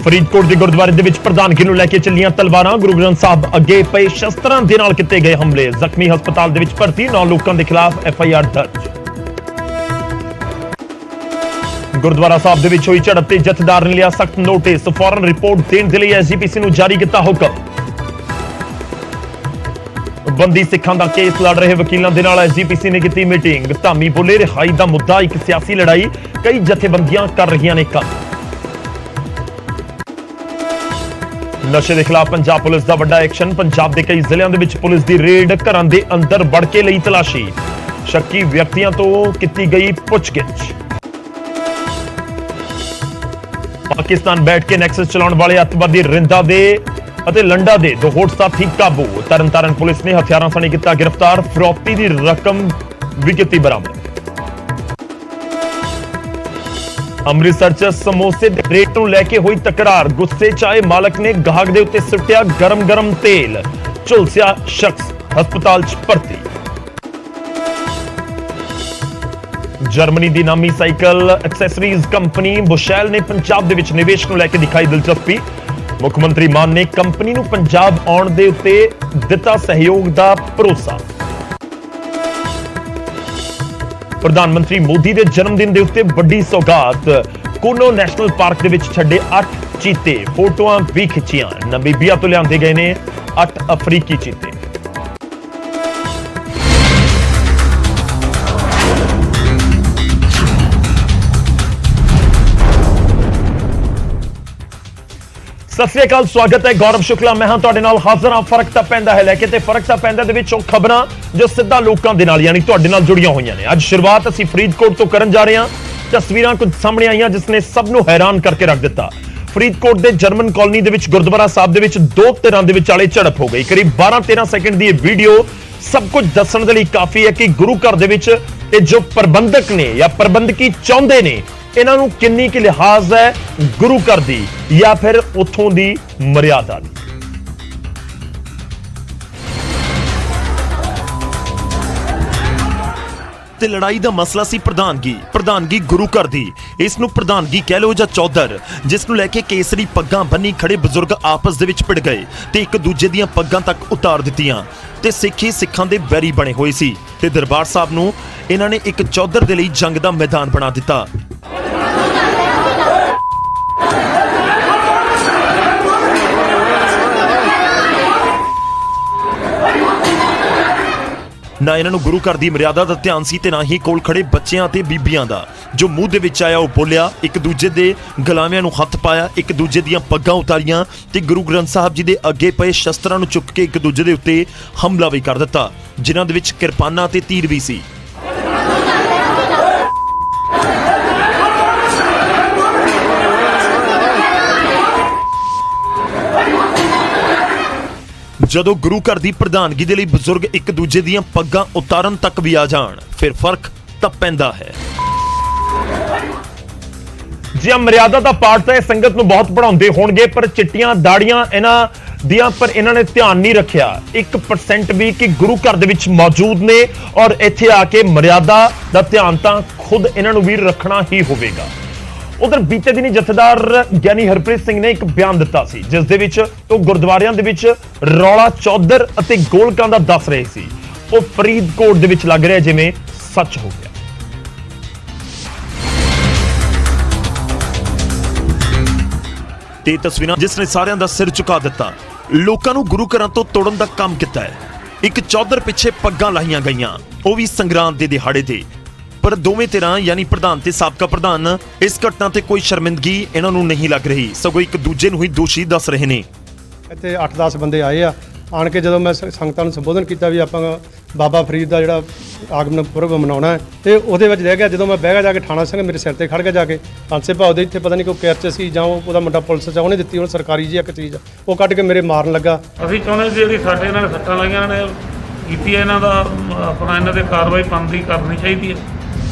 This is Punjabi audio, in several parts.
ਫਰੀਦਕੋਟ ਦੇ ਗੁਰਦੁਆਰੇ ਦੇ ਵਿੱਚ ਪ੍ਰਧਾਨਗੀ ਨੂੰ ਲੈ ਕੇ ਚੱਲੀਆਂ ਤਲਵਾਰਾਂ। ਗੁਰੂ ਗ੍ਰੰਥ ਸਾਹਿਬ ਅੱਗੇ ਪਏ ਸ਼ਸਤਰਾਂ ਦੇ ਨਾਲ ਕੀਤੇ ਗਏ ਹਮਲੇ। ਜ਼ਖਮੀ ਹਸਪਤਾਲ ਦੇ ਵਿੱਚ ਭਰਤੀ 9 ਲੋਕਾਂ ਦੇ ਖਿਲਾਫ FIR ਦਰਜ। ਗੁਰਦੁਆਰਾ ਸਾਹਿਬ ਦੇ ਵਿੱਚ ਹੋਈ ਝੜਪ ਤੇ ਜਥੇਦਾਰ ਨੇ ਲਿਆ ਸਖਤ ਨੋਟਿਸ। ਫੌਰਨ ਰਿਪੋਰਟ ਦੇਣ ਦੇ ਲਈ SGPC ਨੂੰ ਜਾਰੀ ਕੀਤਾ ਹੁਕਮ। ਬੰਦੀ ਸਿੱਖਾਂ ਦਾ ਕੇਸ ਲੜ ਰਹੇ ਵਕੀਲਾਂ ਦੇ ਨਾਲ SGPC ਨੇ ਕੀਤੀ ਮੀਟਿੰਗ। ਧਾਮੀ ਬੋਲੇ ਰਿਹਾਈ ਦਾ ਮੁੱਦਾ ਇੱਕ ਸਿਆਸੀ ਲੜਾਈ, ਕਈ ਜਥੇਬੰਦੀਆਂ ਕਰ ਰਹੀਆਂ ਨੇ ਕੰਮ। ਨਸ਼ੇ ਦੇ ਖਿਲਾਫ ਪੰਜਾਬ ਪੁਲਿਸ ਦਾ ਵੱਡਾ ਐਕਸ਼ਨ। ਪੰਜਾਬ ਦੇ ਕਈ ਜ਼ਿਲ੍ਹਿਆਂ ਦੇ ਵਿੱਚ ਪੁਲਿਸ ਦੀ ਰੇਡ, ਘਰਾਂ ਦੇ ਅੰਦਰ ਵੜ ਕੇ ਲਈ ਤਲਾਸ਼ੀ। ਸ਼ੱਕੀ ਵਿਅਕਤੀਆਂ ਤੋਂ ਕੀਤੀ ਗਈ ਪੁੱਛਗਿੱਛ। ਪਾਕਿਸਤਾਨ ਬੈਠ ਕੇ ਨੈਕਸਸ ਚਲਾਉਣ ਵਾਲੇ ਅੱਤਵਾਦੀ ਰਿੰਦਾ ਦੇ ਅਤੇ ਲੰਡਾ ਦੇ 2 ਹੋਰ ਸਾਥੀ ਕਾਬੂ। ਤਰਨਤਾਰਨ ਪੁਲਿਸ ਨੇ ਹਥਿਆਰਾਂ ਸਣੇ ਕੀਤਾ ਗ੍ਰਿਫਤਾਰ। ਫਰੋਖਤੀ ਦੀ ਰਕਮ ਵੀ ਕੀਤੀ ਬਰਾਮਦ। ਅੰਮ੍ਰਿਤਸਰ ਚ ਸਮੋਸੇ ਦੇ ਰੇਟ ਨੂੰ ਲੈ ਕੇ ਹੋਈ ਤਕਰਾਰ। ਗੁੱਸੇ ਚ ਆਏ ਮਾਲਕ ਨੇ ਗਾਹਕ ਦੇ ਉੱਤੇ ਸੁੱਟਿਆ ਗਰਮ ਤੇਲ। ਝੁਲਸਿਆ ਸ਼ਖਸ ਹਸਪਤਾਲ ਚ ਭਰਤੀ। ਜਰਮਨੀ ਦੀ ਨਾਮੀ ਸਾਈਕਲ ਐਕਸੈਸਰੀਜ਼ ਕੰਪਨੀ ਬੁਸ਼ੈਲ ਨੇ ਪੰਜਾਬ ਦੇ ਵਿੱਚ ਨਿਵੇਸ਼ ਨੂੰ ਲੈ ਕੇ ਦਿਖਾਈ ਦਿਲਚਸਪੀ। ਮੁੱਖ ਮੰਤਰੀ ਮਾਨ ਨੇ ਕੰਪਨੀ ਨੂੰ ਪੰਜਾਬ ਆਉਣ ਦੇ ਉੱਤੇ ਦਿੱਤਾ ਸਹਿਯੋਗ ਦਾ ਭਰੋਸਾ। ਪ੍ਰਧਾਨ ਮੰਤਰੀ ਮੋਦੀ ਦੇ ਜਨਮ ਦਿਨ ਦੇ ਉੱਤੇ ਵੱਡੀ ਸੌਗਾਤ। ਕੂਨੋ ਨੈਸ਼ਨਲ ਪਾਰਕ ਦੇ ਵਿੱਚ ਛੱਡੇ 8 ਚੀਤੇ। ਫੋਟੋਆਂ ਵੀ ਖਿੱਚੀਆਂ। ਨਮੀਬੀਆ ਤੋਂ ਲਿਆਂਦੇ ਗਏ ਨੇ 8 ਅਫਰੀਕੀ ਚੀਤੇ। ਸਤਿ ਸ੍ਰੀ ਅਕਾਲ, ਸਵਾਗਤ ਹੈ। ਗੌਰਵ ਸ਼ੁਕਲਾ ਮੈਂ ਹਾਂ ਤੁਹਾਡੇ ਨਾਲ ਹਾਜ਼ਰ ਹਾਂ। ਫਰਕ ਤਾਂ ਪੈਂਦਾ ਹੈ ਲੈ ਕੇ ਤੇ ਫਰਕ ਤਾਂ ਪੈਂਦਾ ਦੇ ਵਿੱਚ ਉਹ ਖਬਰਾਂ ਜੋ ਸਿੱਧਾ ਲੋਕਾਂ ਦੇ ਨਾਲ ਯਾਨੀ ਤੁਹਾਡੇ ਨਾਲ ਜੁੜੀਆਂ ਹੋਈਆਂ ਨੇ। ਅੱਜ ਸ਼ੁਰੂਆਤ ਅਸੀਂ ਫਰੀਦਕੋਟ ਤੋਂ ਕਰਨ ਜਾ ਰਹੇ ਹਾਂ। ਤਸਵੀਰਾਂ ਕੁਝ ਸਾਹਮਣੇ ਆਈਆਂ ਜਿਸ ਨੇ ਸਭ ਨੂੰ ਹੈਰਾਨ ਕਰਕੇ ਰੱਖ ਦਿੱਤਾ। ਫਰੀਦਕੋਟ ਦੇ ਜਰਮਨ ਕਾਲੋਨੀ ਦੇ ਵਿੱਚ ਗੁਰਦੁਆਰਾ ਸਾਹਿਬ ਦੇ ਵਿੱਚ 2 ਧਿਰਾਂ ਦੇ ਵਿਚਾਲੇ ਝੜਪ ਹੋ ਗਈ। ਕਰੀਬ 12-13 ਸੈਕਿੰਡ ਦੀ ਇਹ ਵੀਡੀਓ ਸਭ ਕੁਝ ਦੱਸਣ ਦੇ ਲਈ ਕਾਫੀ ਹੈ ਕਿ ਗੁਰੂ ਘਰ ਦੇ ਵਿੱਚ ਇਹ ਜੋ ਪ੍ਰਬੰਧਕ ਨੇ ਜਾਂ ਪ੍ਰਬੰਧਕੀ ਚਾਹੁੰਦੇ ਨੇ, ਇਹਨਾਂ ਨੂੰ ਕਿੰਨੀ ਕਿ ਲਿਹਾਜ਼ ਹੈ ਗੁਰੂ ਘਰ ਦੀ ਜਾਂ ਫਿਰ ਉੱਥੋਂ ਦੀ ਮਰਿਆਦਾ ਦੀ। ਤੇ ਲੜਾਈ ਦਾ ਮਸਲਾ ਸੀ ਪ੍ਰਧਾਨਗੀ ਗੁਰੂ ਘਰ ਦੀ। ਇਸ ਨੂੰ ਪ੍ਰਧਾਨਗੀ ਕਹਿ ਲਓ ਜਾਂ ਚੌਧਰ, ਜਿਸ ਨੂੰ ਲੈ ਕੇ ਕੇਸਰੀ ਪੱਗਾਂ ਬੰਨੀ ਖੜੇ ਬਜ਼ੁਰਗ ਆਪਸ ਦੇ ਵਿੱਚ ਭਿੜ ਗਏ ਤੇ ਇੱਕ ਦੂਜੇ ਦੀਆਂ ਪੱਗਾਂ ਤੱਕ ਉਤਾਰ ਦਿੱਤੀਆਂ ਤੇ ਸਿੱਖਾਂ ਦੇ ਬੈਰੀ ਬਣੇ ਹੋਏ ਸੀ ਤੇ ਦਰਬਾਰ ਸਾਹਿਬ ਨੂੰ ਇਹਨਾਂ ਨੇ ਇੱਕ ਚੌਧਰ ਦੇ ਲਈ ਜੰਗ ਦਾ ਮੈਦਾਨ ਬਣਾ ਦਿੱਤਾ। ਨਾ ਇਹਨਾਂ ਨੂੰ ਗੁਰੂ ਘਰ ਦੀ ਮਰਿਆਦਾ ਦਾ ਧਿਆਨ ਸੀ ਤੇ ਨਾ ਹੀ ਕੋਲ ਖੜੇ ਬੱਚਿਆਂ ਤੇ ਬੀਬੀਆਂ ਦਾ। ਜੋ ਮੂੰਹ ਦੇ ਵਿੱਚ ਆਇਆ ਉਹ ਬੋਲਿਆ, ਇੱਕ ਦੂਜੇ ਦੇ ਗਲਾਵਿਆਂ ਨੂੰ ਹੱਥ ਪਾਇਆ, ਇੱਕ ਦੂਜੇ ਦੀਆਂ ਪੱਗਾਂ ਉਤਾਰੀਆਂ ਤੇ ਗੁਰੂ ਗ੍ਰੰਥ ਸਾਹਿਬ ਜੀ ਦੇ ਅੱਗੇ ਪਏ ਸ਼ਸਤਰਾਂ ਨੂੰ ਚੁੱਕ ਕੇ ਇੱਕ ਦੂਜੇ ਦੇ ਉੱਤੇ ਹਮਲਾ ਵੀ ਕਰ ਦਿੱਤਾ, ਜਿਨ੍ਹਾਂ ਦੇ ਵਿੱਚ ਕਿਰਪਾਨਾਂ ਤੇ ਤੀਰ ਵੀ ਸੀ। ਜਦੋਂ ਗੁਰੂ ਘਰ ਦੀ ਪ੍ਰਧਾਨਗੀ ਦੇ ਲਈ ਬਜ਼ੁਰਗ ਇੱਕ ਦੂਜੇ ਦੀਆਂ ਪੱਗਾਂ ਉਤਾਰਨ ਤੱਕ ਵੀ ਆ ਜਾਣ, ਫਿਰ ਫਰਕ ਤਾਂ ਪੈਂਦਾ ਹੈ। ਜੀ ਮਰਿਆਦਾ ਦਾ ਪਾਠ ਤਾਂ ਇਹ ਸੰਗਤ ਨੂੰ ਬਹੁਤ ਪੜਾਉਂਦੇ ਹੋਣਗੇ, ਪਰ ਚਿੱਟੀਆਂ ਦਾੜੀਆਂ ਇਹਨਾਂ ਦੀਆਂ ਪਰ ਇਹਨਾਂ ਨੇ ਧਿਆਨ ਨਹੀਂ ਰੱਖਿਆ 1% ਵੀ ਕਿ ਗੁਰੂ ਘਰ ਦੇ ਵਿੱਚ ਮੌਜੂਦ ਨੇ ਔਰ ਇੱਥੇ ਆ ਕੇ ਮਰਿਆਦਾ ਦਾ ਧਿਆਨ ਤਾਂ ਖੁਦ ਇਹਨਾਂ ਨੂੰ ਵੀ ਰੱਖਣਾ ਹੀ ਹੋਵੇਗਾ। ਉਧਰ ਬੀਤੇ ਦਿਨੀ ਜਥੇਦਾਰ ਗਿਆਨੀ ਹਰਪ੍ਰੀਤ ਸਿੰਘ ਨੇ ਇੱਕ ਬਿਆਨ ਦਿੱਤਾ ਸੀ ਜਿਸ ਦੇ ਵਿੱਚ ਉਹ ਗੁਰਦੁਆਰਿਆਂ ਦੇ ਵਿੱਚ ਰੌਲਾ ਚੌਧਰ ਅਤੇ ਗੋਲਕਾਂ ਦਾ ਦੱਸ ਰਹੇ ਸੀ। ਉਹ ਫਰੀਦਕੋਟ ਦੇ ਵਿੱਚ ਲੱਗ ਰਿਹਾ ਜਿਵੇਂ ਸੱਚ ਹੋ ਗਿਆ। ਤੇ ਤਸਵੀਰਾਂ ਜਿਸ ਨੇ ਸਾਰਿਆਂ ਦਾ ਸਿਰ ਝੁਕਾ ਦਿੱਤਾ। ਲੋਕਾਂ ਨੂੰ ਗੁਰੂ ਘਰਾਂ ਤੋਂ ਤੋੜਨ ਦਾ ਕੰਮ ਕੀਤਾ ਹੈ। ਇੱਕ ਚੌਧਰ ਪਿੱਛੇ ਪੱਗਾਂ ਲਾਹੀਆਂ ਗਈਆਂ, ਉਹ ਵੀ ਸੰਗਰਾਂਦ ਦੇ ਦਿਹਾੜੇ ਤੇ। ਪਰ ਦੋਵੇਂ ਧਿਰਾਂ ਯਾਨੀ ਪ੍ਰਧਾਨ ਤੇ ਸਾਬਕਾ ਪ੍ਰਧਾਨ ਇਸ ਘਟਨਾ ਤੇ ਕੋਈ ਸ਼ਰਮਿੰਦਗੀ ਇਹਨਾਂ ਨੂੰ ਨਹੀਂ ਲੱਗ ਰਹੀ, ਸਗੋਂ ਇੱਕ ਦੂਜੇ ਨੂੰ ਹੀ ਦੋਸ਼ੀ ਦੱਸ ਰਹੇ ਨੇ। ਇੱਥੇ 8-10 ਬੰਦੇ ਆਏ ਆ, ਆਣ ਕੇ ਜਦੋਂ ਮੈਂ ਸੰਗਤਾਂ ਨੂੰ ਸੰਬੋਧਨ ਕੀਤਾ ਵੀ ਆਪਾਂ ਬਾਬਾ ਫਰੀਦ ਦਾ ਜਿਹੜਾ ਆਗਮਨ ਪੁਰਬ ਮਨਾਉਣਾ ਹੈ ਤੇ ਉਹਦੇ ਵਿੱਚ ਰਹਿ ਗਿਆ। ਜਦੋਂ ਮੈਂ ਬਹਿ ਗਿਆ ਜਾ ਕੇ ਥਾਣਾ ਸਿੰਘ ਮੇਰੇ ਸਿਰ ਤੇ ਖੜ ਗਿਆ ਜਾ ਕੇ ਕਾਂਸੇ ਭਾਉ ਦੇ ਇੱਥੇ ਪਤਾ ਨਹੀਂ ਕੋਈ ਕੇਅਰ 'ਚ ਸੀ ਜਾਂ ਉਹਦਾ ਮੁੰਡਾ ਪੁਲਿਸ 'ਚ ਉਹਨੇ ਦਿੱਤੀ, ਉਹ ਸਰਕਾਰੀ ਜੀ ਇੱਕ ਚੀਜ਼ ਉਹ ਕੱਢ ਕੇ ਮੇਰੇ ਮਾਰਨ ਲੱਗਾ। ਅਸੀਂ ਚਾਹੁੰਦੇ ਸੀ ਜਿਹੜੀ ਸਾਡੇ ਨਾਲ ਸੱਟਾਂ ਲਾਈਆਂ ਇਹਨਾਂ ਨੇ ਕੀਤੀ ਹੈ, ਇਹਨਾਂ ਦਾ ਆਪਣਾ ਇਹਨਾਂ 'ਤੇ ਕਾਰਵਾਈ ਬਣਦੀ ਕਰਨੀ ਚਾਹੀਦੀ ਹੈ।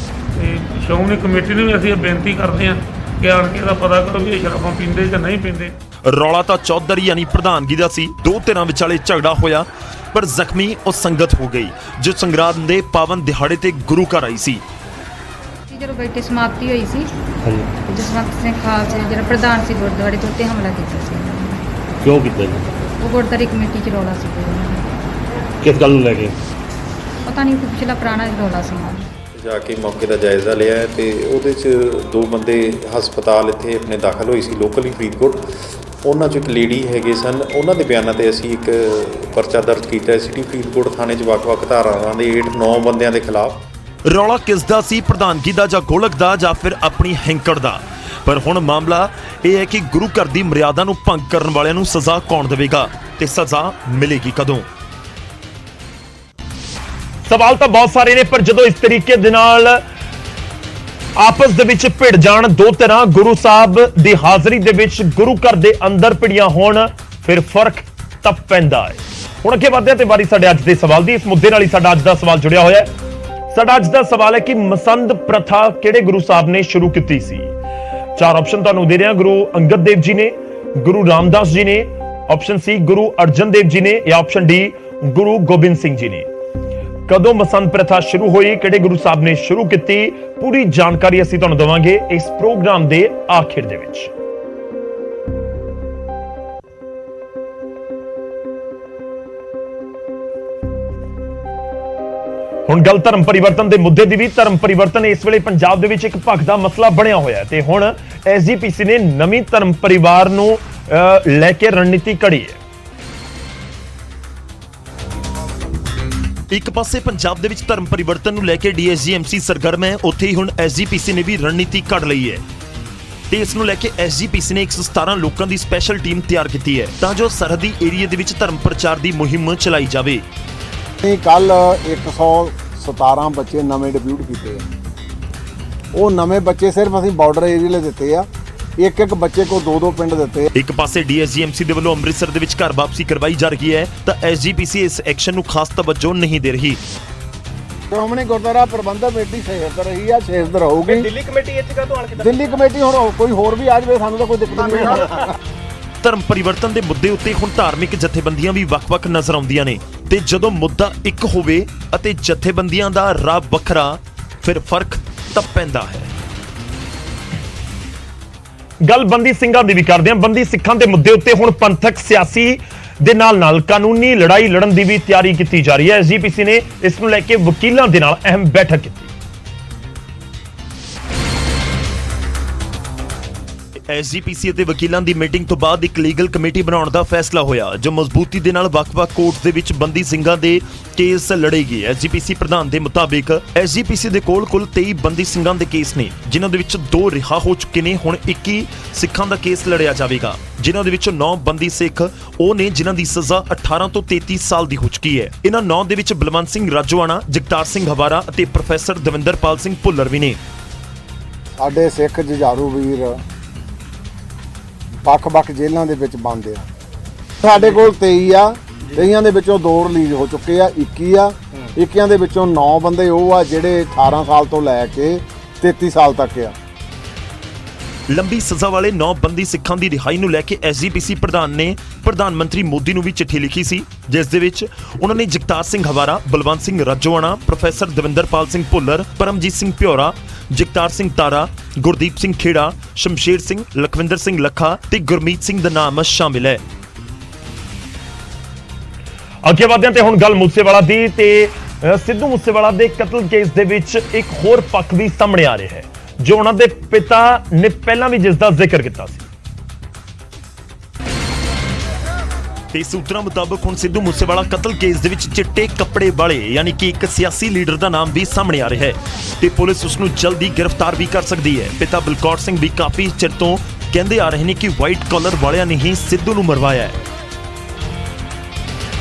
ਤੇ ਸ਼੍ਰੋਮਣੀ ਕਮੇਟੀ ਨੂੰ ਵੀ ਅਸੀਂ ਇਹ ਬੇਨਤੀ ਕਰਦੇ ਹਾਂ ਕਿ ਆਣ ਕੇ ਇਹਦਾ ਪਤਾ ਕਰੋ ਵੀ ਇਹ ਸ਼ਰਾਬਾਂ ਪੀਂਦੇ ਜਾਂ ਨਹੀਂ ਪੀਂਦੇ। ਰੌਲਾ ਤਾਂ ਚੌਧਰ ਯਾਨੀ ਪ੍ਰਧਾਨਗੀ ਦਾ ਸੀ। 2 ਧਿਰਾਂ ਵਿਚਾਲੇ ਝਗੜਾ ਹੋਇਆ ਪਰ ਜ਼ਖਮੀ ਉਹ ਸੰਗਤ ਹੋ ਗਈ ਜੋ ਸੰਗਰਾਂਦ ਦੇ ਪਾਵਨ ਦਿਹਾੜੇ ਤੇ ਗੁਰੂ ਘਰ ਆਈ ਸੀ। ਸੀ ਜਦੋਂ ਬੈਠੇ ਸਮਾਪਤੀ ਹੋਈ ਸੀ ਹਾਂਜੀ ਜਸਵੰਤ ਸਿੰਘ ਖਾਲਸਾ ਜਿਹੜਾ ਪ੍ਰਧਾਨ ਸੀ ਗੁਰਦੁਆਰੇ ਤੋਂ, ਉੱਤੇ ਹਮਲਾ ਕੀਤਾ ਸੀ ਉਹਨਾਂ ਨੇ। ਕਿਉਂ ਕੀਤਾ ਜੀ? ਉਹ ਗੁਰਦੁਆਰੇ ਕਮੇਟੀ 'ਚ ਰੌਲਾ ਸੀ ਕੋਈ ਉਹਨਾਂ ਦਾ। ਕਿਸ ਗੱਲ ਨੂੰ ਲੈ ਕੇ? ਪਤਾ ਨਹੀਂ ਕੋਈ ਪਿਛਲਾ ਪੁਰਾਣਾ ਰੌਲਾ ਸੀ ਉਹਨਾਂ ਦਾ। ਜਾ ਕੇ ਮੌਕੇ ਦਾ ਜਾਇਜ਼ਾ ਲਿਆ ਹੈ ਤੇ ਉਹਦੇ 'ਚ 2 ਬੰਦੇ ਹਸਪਤਾਲ ਇੱਥੇ ਆਪਣੇ ਦਾਖਲ ਹੋਏ ਸੀ ਲੋਕਲੀ ਫਰੀਦਕੋਟ। ਉਹਨਾਂ 'ਚ ਇੱਕ ਲੇਡੀ ਹੈਗੇ ਸਨ, ਉਹਨਾਂ ਦੇ ਬਿਆਨਾਂ ਤੇ ਅਸੀਂ ਇੱਕ ਪਰਚਾ ਦਰਜ ਕੀਤਾ ਹੈ ਸਿਟੀ ਫਰੀਦਕੋਟ ਥਾਣੇ 'ਚ ਵੱਖ-ਵੱਖ ਧਾਰਾਵਾਂ ਦੇ 8-9 ਬੰਦਿਆਂ ਦੇ ਖਿਲਾਫ। ਰੌਲਾ ਕਿਸ ਦਾ ਸੀ? ਪ੍ਰਧਾਨਗੀ ਦਾ ਜਾਂ ਗੋਲਕ ਦਾ ਜਾਂ ਫਿਰ ਆਪਣੀ ਹੈਂਕੜ ਦਾ? ਪਰ ਹੁਣ ਮਾਮਲਾ ਇਹ ਹੈ ਕਿ ਗੁਰੂ ਘਰ ਦੀ ਮਰਿਆਦਾ ਨੂੰ ਭੰਗ ਕਰਨ ਵਾਲਿਆਂ ਨੂੰ ਸਜ਼ਾ ਕੌਣ ਦੇਵੇਗਾ ਤੇ ਸਜ਼ਾ ਮਿਲੇਗੀ ਕਦੋਂ? ਸਵਾਲ ਤਾਂ ਬਹੁਤ ਸਾਰੇ ਨੇ, ਪਰ ਜਦੋਂ ਇਸ ਤਰੀਕੇ ਦੇ ਨਾਲ ਆਪਸ ਦੇ ਵਿੱਚ ਭਿੜ ਜਾਣ ਦੋ ਤਰ੍ਹਾਂ, ਗੁਰੂ ਸਾਹਿਬ ਦੀ ਹਾਜ਼ਰੀ ਦੇ ਵਿੱਚ ਗੁਰੂ ਘਰ ਦੇ ਅੰਦਰ ਭਿੜੀਆਂ ਹੋਣ, ਫਿਰ ਫਰਕ ਤਾਂ ਪੈਂਦਾ ਹੈ। ਹੁਣ ਅੱਗੇ ਵਧਦੇ ਹਾਂ ਤੇ ਵਾਰੀ ਸਾਡੇ ਅੱਜ ਦੇ ਸਵਾਲ ਦੀ। ਇਸ ਮੁੱਦੇ ਨਾਲ ਹੀ ਸਾਡਾ ਅੱਜ ਦਾ ਸਵਾਲ ਜੁੜਿਆ ਹੋਇਆ ਹੈ। ਸਾਡਾ ਅੱਜ ਦਾ ਸਵਾਲ ਹੈ ਕਿ ਮਸੰਦ ਪ੍ਰਥਾ ਕਿਹੜੇ ਗੁਰੂ ਸਾਹਿਬ ਨੇ ਸ਼ੁਰੂ ਕੀਤੀ ਸੀ? 4 ਆਪਸ਼ਨ ਤੁਹਾਨੂੰ ਦੇ ਰਿਹਾ। ਗੁਰੂ ਅੰਗਦ ਦੇਵ ਜੀ ਨੇ, ਗੁਰੂ ਰਾਮਦਾਸ ਜੀ ਨੇ, ਆਪਸ਼ਨ ਸੀ ਗੁਰੂ ਅਰਜਨ ਦੇਵ ਜੀ ਨੇ, ਜਾਂ ਆਪਸ਼ਨ ਡੀ ਗੁਰੂ ਗੋਬਿੰਦ ਸਿੰਘ ਜੀ ਨੇ। ਕਦੋਂ ਮਸੰਦ ਪ੍ਰਥਾ ਸ਼ੁਰੂ ਹੋਈ, ਕਿਹੜੇ ਗੁਰੂ ਸਾਹਿਬ ਨੇ ਸ਼ੁਰੂ ਕੀਤੀ, ਪੂਰੀ ਜਾਣਕਾਰੀ ਅਸੀਂ ਤੁਹਾਨੂੰ ਦੇਵਾਂਗੇ ਇਸ ਪ੍ਰੋਗਰਾਮ ਦੇ ਆਖਿਰ ਦੇ ਵਿੱਚ। ਹੁਣ ਗੱਲ ਧਰਮ ਪਰਿਵਰਤਨ ਦੇ ਮੁੱਦੇ ਦੀ ਵੀ। ਧਰਮ ਪਰਿਵਰਤਨ ਇਸ ਵੇਲੇ ਪੰਜਾਬ ਦੇ ਵਿੱਚ ਇੱਕ ਭਖਦਾ ਮਸਲਾ ਬਣਿਆ ਹੋਇਆ ਹੈ ਤੇ ਹੁਣ ਐਸਜੀਪੀਸੀ ਨੇ ਨਵੀਂ ਧਰਮ ਪਰਿਵਾਰ ਨੂੰ ਲੈ ਕੇ ਰਣਨੀਤੀ ਘੜੀ ਹੈ। ਇੱਕ ਪਾਸੇ ਪੰਜਾਬ ਦੇ ਵਿੱਚ ਧਰਮ ਪਰਿਵਰਤਨ ਨੂੰ ਲੈ ਕੇ ਡੀਐਸਜੀਐਮਸੀ ਸਰਗਰਮ ਹੈ, ਉੱਥੇ ਹੀ ਹੁਣ ਐਸਜੀਪੀਸੀ ਨੇ ਵੀ ਰਣਨੀਤੀ ਘੜ ਲਈ ਹੈ ਤੇ ਇਸ ਨੂੰ ਲੈ ਕੇ ਐਸਜੀਪੀਸੀ ਨੇ 117 ਲੋਕਾਂ ਦੀ ਸਪੈਸ਼ਲ ਟੀਮ ਤਿਆਰ ਕੀਤੀ ਹੈ ਤਾਂ ਜੋ ਸਰਹੱਦੀ ਏਰੀਏ ਦੇ ਵਿੱਚ ਧਰਮ ਪ੍ਰਚਾਰ ਦੀ ਮੁਹਿੰਮ ਚਲਾਈ ਜਾਵੇ। ਕੱਲ 117 ਬੱਚੇ ਨਵੇਂ ਡਿਪਿਊਟ ਕੀਤੇ ਆ। ਉਹ ਨਵੇਂ ਬੱਚੇ ਸਿਰਫ ਅਸੀਂ ਬਾਰਡਰ ਏਰੀਆ ਲਈ ਦਿੱਤੇ ਆ। ਇੱਕ ਬੱਚੇ ਕੋ 2 ਪਿੰਡ ਦਿੱਤੇ। ਇੱਕ ਪਾਸੇ ਡੀਐਸਜੀਐਮਸੀ ਦੇ ਵੱਲੋਂ ਅੰਮ੍ਰਿਤਸਰ ਦੇ ਵਿੱਚ ਘਰ ਵਾਪਸੀ ਕਰਵਾਈ ਜਾ ਰਹੀ ਹੈ ਤਾਂ ਐਸਜੀਪੀਸੀ ਇਸ ਐਕਸ਼ਨ ਨੂੰ ਖਾਸ ਤਵੱਜੋ ਨਹੀਂ ਦੇ ਰਹੀ। ਸ਼੍ਰੋਮਣੀ ਗੁਰਦੁਆਰਾ ਪ੍ਰਬੰਧਕ ਕਮੇਟੀ ਸਹਿਯੋਗ ਰਹੀ ਆ, ਸਹਿਯੋਗ ਰਹੂਗੀ। ਦਿੱਲੀ ਕਮੇਟੀ ਇੱਥੇ ਕਾਹਤੋਂ ਆਣ ਕੇ ਦਿੱਲੀ ਕਮੇਟੀ ਹੁਣ ਕੋਈ ਹੋਰ ਵੀ ਆ ਜਾਵੇ, ਸਾਨੂੰ ਤਾਂ ਕੋਈ ਦਿੱਕਤ ਨਹੀਂ ਹੈ। ਧਰਮ ਪਰਿਵਰਤਨ ਦੇ ਮੁੱਦੇ ਉੱਤੇ ਹੁਣ ਧਾਰਮਿਕ ਜਥੇਬੰਦੀਆਂ ਵੀ ਵੱਖ-ਵੱਖ ਨਜ਼ਰ ਆਉਂਦੀਆਂ ਨੇ ਤੇ ਜਦੋਂ ਮੁੱਦਾ ਇੱਕ ਹੋਵੇ ਅਤੇ ਜਥੇਬੰਦੀਆਂ ਦਾ ਰਾਹ ਵੱਖਰਾ, ਫਿਰ ਫਰਕ ਤਾਂ ਪੈਂਦਾ ਹੈ। ਗੱਲ ਬੰਦੀ ਸਿੰਘਾਂ ਦੀ ਵੀ ਕਰਦੇ ਹਾਂ। ਬੰਦੀ ਸਿੱਖਾਂ ਦੇ ਮੁੱਦੇ ਉੱਤੇ ਹੁਣ ਪੰਥਕ, ਸਿਆਸੀ ਦੇ ਨਾਲ ਕਾਨੂੰਨੀ ਲੜਾਈ ਲੜਨ ਦੀ ਵੀ ਤਿਆਰੀ ਕੀਤੀ ਜਾ ਰਹੀ ਹੈ। ਐਸਜੀਪੀਸੀ ਨੇ ਇਸ ਨੂੰ ਲੈ ਕੇ ਵਕੀਲਾਂ ਦੇ ਨਾਲ ਅਹਿਮ ਬੈਠਕ ਕੀਤੀ। ਐਸਜੀਪੀਸੀ ਅਤੇ ਵਕੀਲਾਂ ਦੀ ਮੀਟਿੰਗ ਤੋਂ ਬਾਅਦ ਇੱਕ ਲੀਗਲ ਕਮੇਟੀ ਬਣਾਉਣ ਦਾ ਫੈਸਲਾ ਹੋਇਆ ਜੋ ਮਜ਼ਬੂਤੀ ਦੇ ਨਾਲ ਵੱਖ-ਵੱਖ ਕੋਰਟਸ ਦੇ ਵਿੱਚ ਬੰਦੀ ਸਿੰਘਾਂ ਦੇ ਕੇਸ ਲੜੇਗੀ। ਐਸਜੀਪੀਸੀ ਪ੍ਰਧਾਨ ਦੇ ਮੁਤਾਬਿਕ ਐਸਜੀਪੀਸੀ ਦੇ ਕੋਲ ਕੁੱਲ 23 ਬੰਦੀ ਸਿੰਘਾਂ ਦੇ ਕੇਸ ਨੇ, ਜਿਨ੍ਹਾਂ ਦੇ ਵਿੱਚ 2 ਰਿਹਾ ਹੋ ਚੁੱਕੇ ਨੇ। ਹੁਣ 21 ਸਿੱਖਾਂ ਦਾ ਕੇਸ ਲੜਿਆ ਜਾਵੇਗਾ, ਜਿਨ੍ਹਾਂ ਦੇ ਵਿੱਚੋਂ 9 ਬੰਦੀ ਸਿੱਖ ਉਹ ਨੇ ਜਿਨ੍ਹਾਂ ਦੀ ਸਜ਼ਾ 18 ਤੋਂ 33 ਸਾਲ ਦੀ ਹੋ ਚੁੱਕੀ ਹੈ। ਇਹਨਾਂ 9 ਦੇ ਵਿੱਚ ਬਲਵੰਤ ਸਿੰਘ ਰਾਜੋਆਣਾ, ਜਗਤਾਰ ਸਿੰਘ ਹਵਾਰਾ ਅਤੇ ਪ੍ਰੋਫੈਸਰ ਦਵਿੰਦਰਪਾਲ ਸਿੰਘ ਭੁੱਲਰ ਵੀ ਨੇ। ਸਾਡੇ ਸਿੱਖ ਜੁਝਾਰੂ ਵੀਰ ਵੱਖ-ਵੱਖ ਜੇਲ੍ਹਾਂ ਦੇ ਵਿੱਚ ਬੰਦ ਆ। ਸਾਡੇ ਕੋਲ 23 ਆ, 23 ਦੇ ਵਿੱਚੋਂ 2 ਰਿਲੀਜ਼ ਹੋ ਚੁੱਕੇ ਆ, 21 ਆ। 21 ਦੇ ਵਿੱਚੋਂ 9 ਬੰਦੇ ਉਹ ਆ ਜਿਹੜੇ 18 ਸਾਲ ਤੋਂ ਲੈ ਕੇ 33 ਸਾਲ ਤੱਕ ਆ। ਲੰਬੀ ਸਜ਼ਾ ਵਾਲੇ 9 ਬੰਦੀ ਸਿੱਖਾਂ ਦੀ ਰਿਹਾਈ ਨੂੰ ਲੈ ਕੇ ਐਸਜੀਪੀਸੀ ਪ੍ਰਧਾਨ ਨੇ ਪ੍ਰਧਾਨ ਮੰਤਰੀ ਮੋਦੀ ਨੂੰ ਵੀ ਚਿੱਠੀ ਲਿਖੀ ਸੀ, ਜਿਸ ਦੇ ਵਿੱਚ ਉਹਨਾਂ ਨੇ ਜਗਤਾਰ ਸਿੰਘ ਹਵਾਰਾ, ਬਲਵੰਤ ਸਿੰਘ ਰਾਜੋਆਣਾ, ਪ੍ਰੋਫੈਸਰ ਦਵਿੰਦਰਪਾਲ ਸਿੰਘ ਭੁੱਲਰ, ਪਰਮਜੀਤ ਸਿੰਘ ਭਿਓਰਾ, ਜਗਤਾਰ ਸਿੰਘ ਤਾਰਾ, ਗੁਰਦੀਪ ਸਿੰਘ ਖੇੜਾ, ਸ਼ਮਸ਼ੇਰ ਸਿੰਘ, ਲਖਵਿੰਦਰ ਸਿੰਘ ਲੱਖਾ ਤੇ ਗੁਰਮੀਤ ਸਿੰਘ ਦਾ ਨਾਮ ਸ਼ਾਮਿਲ ਹੈ। ਅੱਗੇ ਵਧਦੇ ਹਾਂ ਤੇ ਹੁਣ ਗੱਲ ਮੂਸੇਵਾਲਾ ਦੀ ਤੇ ਸਿੱਧੂ ਮੂਸੇਵਾਲਾ ਦੇ ਕਤਲ ਕੇਸ ਦੇ ਵਿੱਚ ਇੱਕ ਹੋਰ ਪੱਖ ਵੀ ਸਾਹਮਣੇ ਆ ਰਿਹਾ ਹੈ ਜੋ ਉਹਨਾਂ ਦੇ ਪਿਤਾ ਨੇ ਪਹਿਲਾਂ ਵੀ ਜਿਸ ਦਾ ਜ਼ਿਕਰ ਕੀਤਾ ਸੀ। ਤੇ ਸੂਤਰਾਂ ਮੁਤਾਬਕ ਹੁਣ ਸਿੱਧੂ ਮੂਸੇਵਾਲਾ ਕਤਲ ਕੇਸ ਦੇ ਵਿੱਚ ਚਿੱਟੇ ਕੱਪੜੇ ਵਾਲੇ ਯਾਨੀ ਕਿ ਇੱਕ ਸਿਆਸੀ ਲੀਡਰ ਦਾ ਨਾਮ ਵੀ ਸਾਹਮਣੇ ਆ ਰਿਹਾ ਹੈ ਤੇ ਪੁਲਿਸ ਉਸ ਨੂੰ ਜਲਦੀ ਗ੍ਰਿਫਤਾਰ ਵੀ ਕਰ ਸਕਦੀ ਹੈ। ਪਿਤਾ ਬਲਕੌਰ ਸਿੰਘ ਵੀ ਕਾਫੀ ਚਿਰ ਤੋਂ ਕਹਿੰਦੇ ਆ ਰਹੇ ਨੇ ਕਿ ਵਾਈਟ ਕਾਲਰ ਵਾਲਿਆਂ ਨੇ ਹੀ ਸਿੱਧੂ ਨੂੰ ਮਰਵਾਇਆ ਹੈ।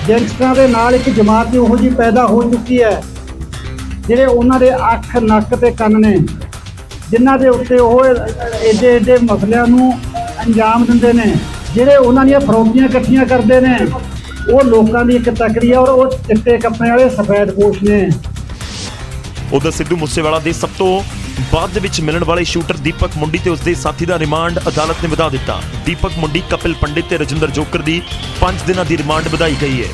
ਗੈਂਗਸਟਰਾਂ ਦੇ ਨਾਲ ਇੱਕ ਜਮਾਤ ਉਹੋ ਜਿਹੀ ਪੈਦਾ ਹੋ ਚੁੱਕੀ ਹੈ ਜਿਹੜੇ ਉਹਨਾਂ ਦੇ ਅੱਖ, ਨੱਕ ਤੇ ਕੰਨ ਨੇ, ਜਿਨ੍ਹਾਂ ਦੇ ਉੱਤੇ ਉਹ ਏਡੇ ਮਸਲਿਆਂ ਨੂੰ ਅੰਜਾਮ ਦਿੰਦੇ ਨੇ, ਜਿਹੜੇ ਉਹਨਾਂ ਦੀਆਂ ਫਰੋਤੀਆਂ ਇਕੱਠੀਆਂ ਕਰਦੇ ਨੇ। ਉਹ ਲੋਕਾਂ ਦੀ ਇੱਕ ਤਕੜੀ ਹੈ ਔਰ ਉਹ ਚਿੱਟੇ ਕੱਪੜੇ ਵਾਲੇ ਸਫੈਦ ਪੋਸ਼ ਨੇ। ਉਧਰ ਸਿੱਧੂ ਮੂਸੇਵਾਲਾ ਦੇ ਸਭ ਤੋਂ ਬਾਅਦ ਦੇ ਵਿੱਚ ਮਿਲਣ ਵਾਲੇ ਸ਼ੂਟਰ ਦੀਪਕ ਮੁੰਡੀ ਤੇ ਉਸਦੇ ਸਾਥੀ ਦਾ ਰਿਮਾਂਡ ਅਦਾਲਤ ਨੇ ਵਧਾ ਦਿੱਤਾ। ਦੀਪਕ ਮੁੰਡੀ, ਕਪਿਲ ਪੰਡਿਤ ਤੇ ਰਜਿੰਦਰ ਜੋਕਰ ਦੀ 5 ਦਿਨਾਂ ਦੀ ਰਿਮਾਂਡ ਵਧਾਈ ਗਈ ਹੈ।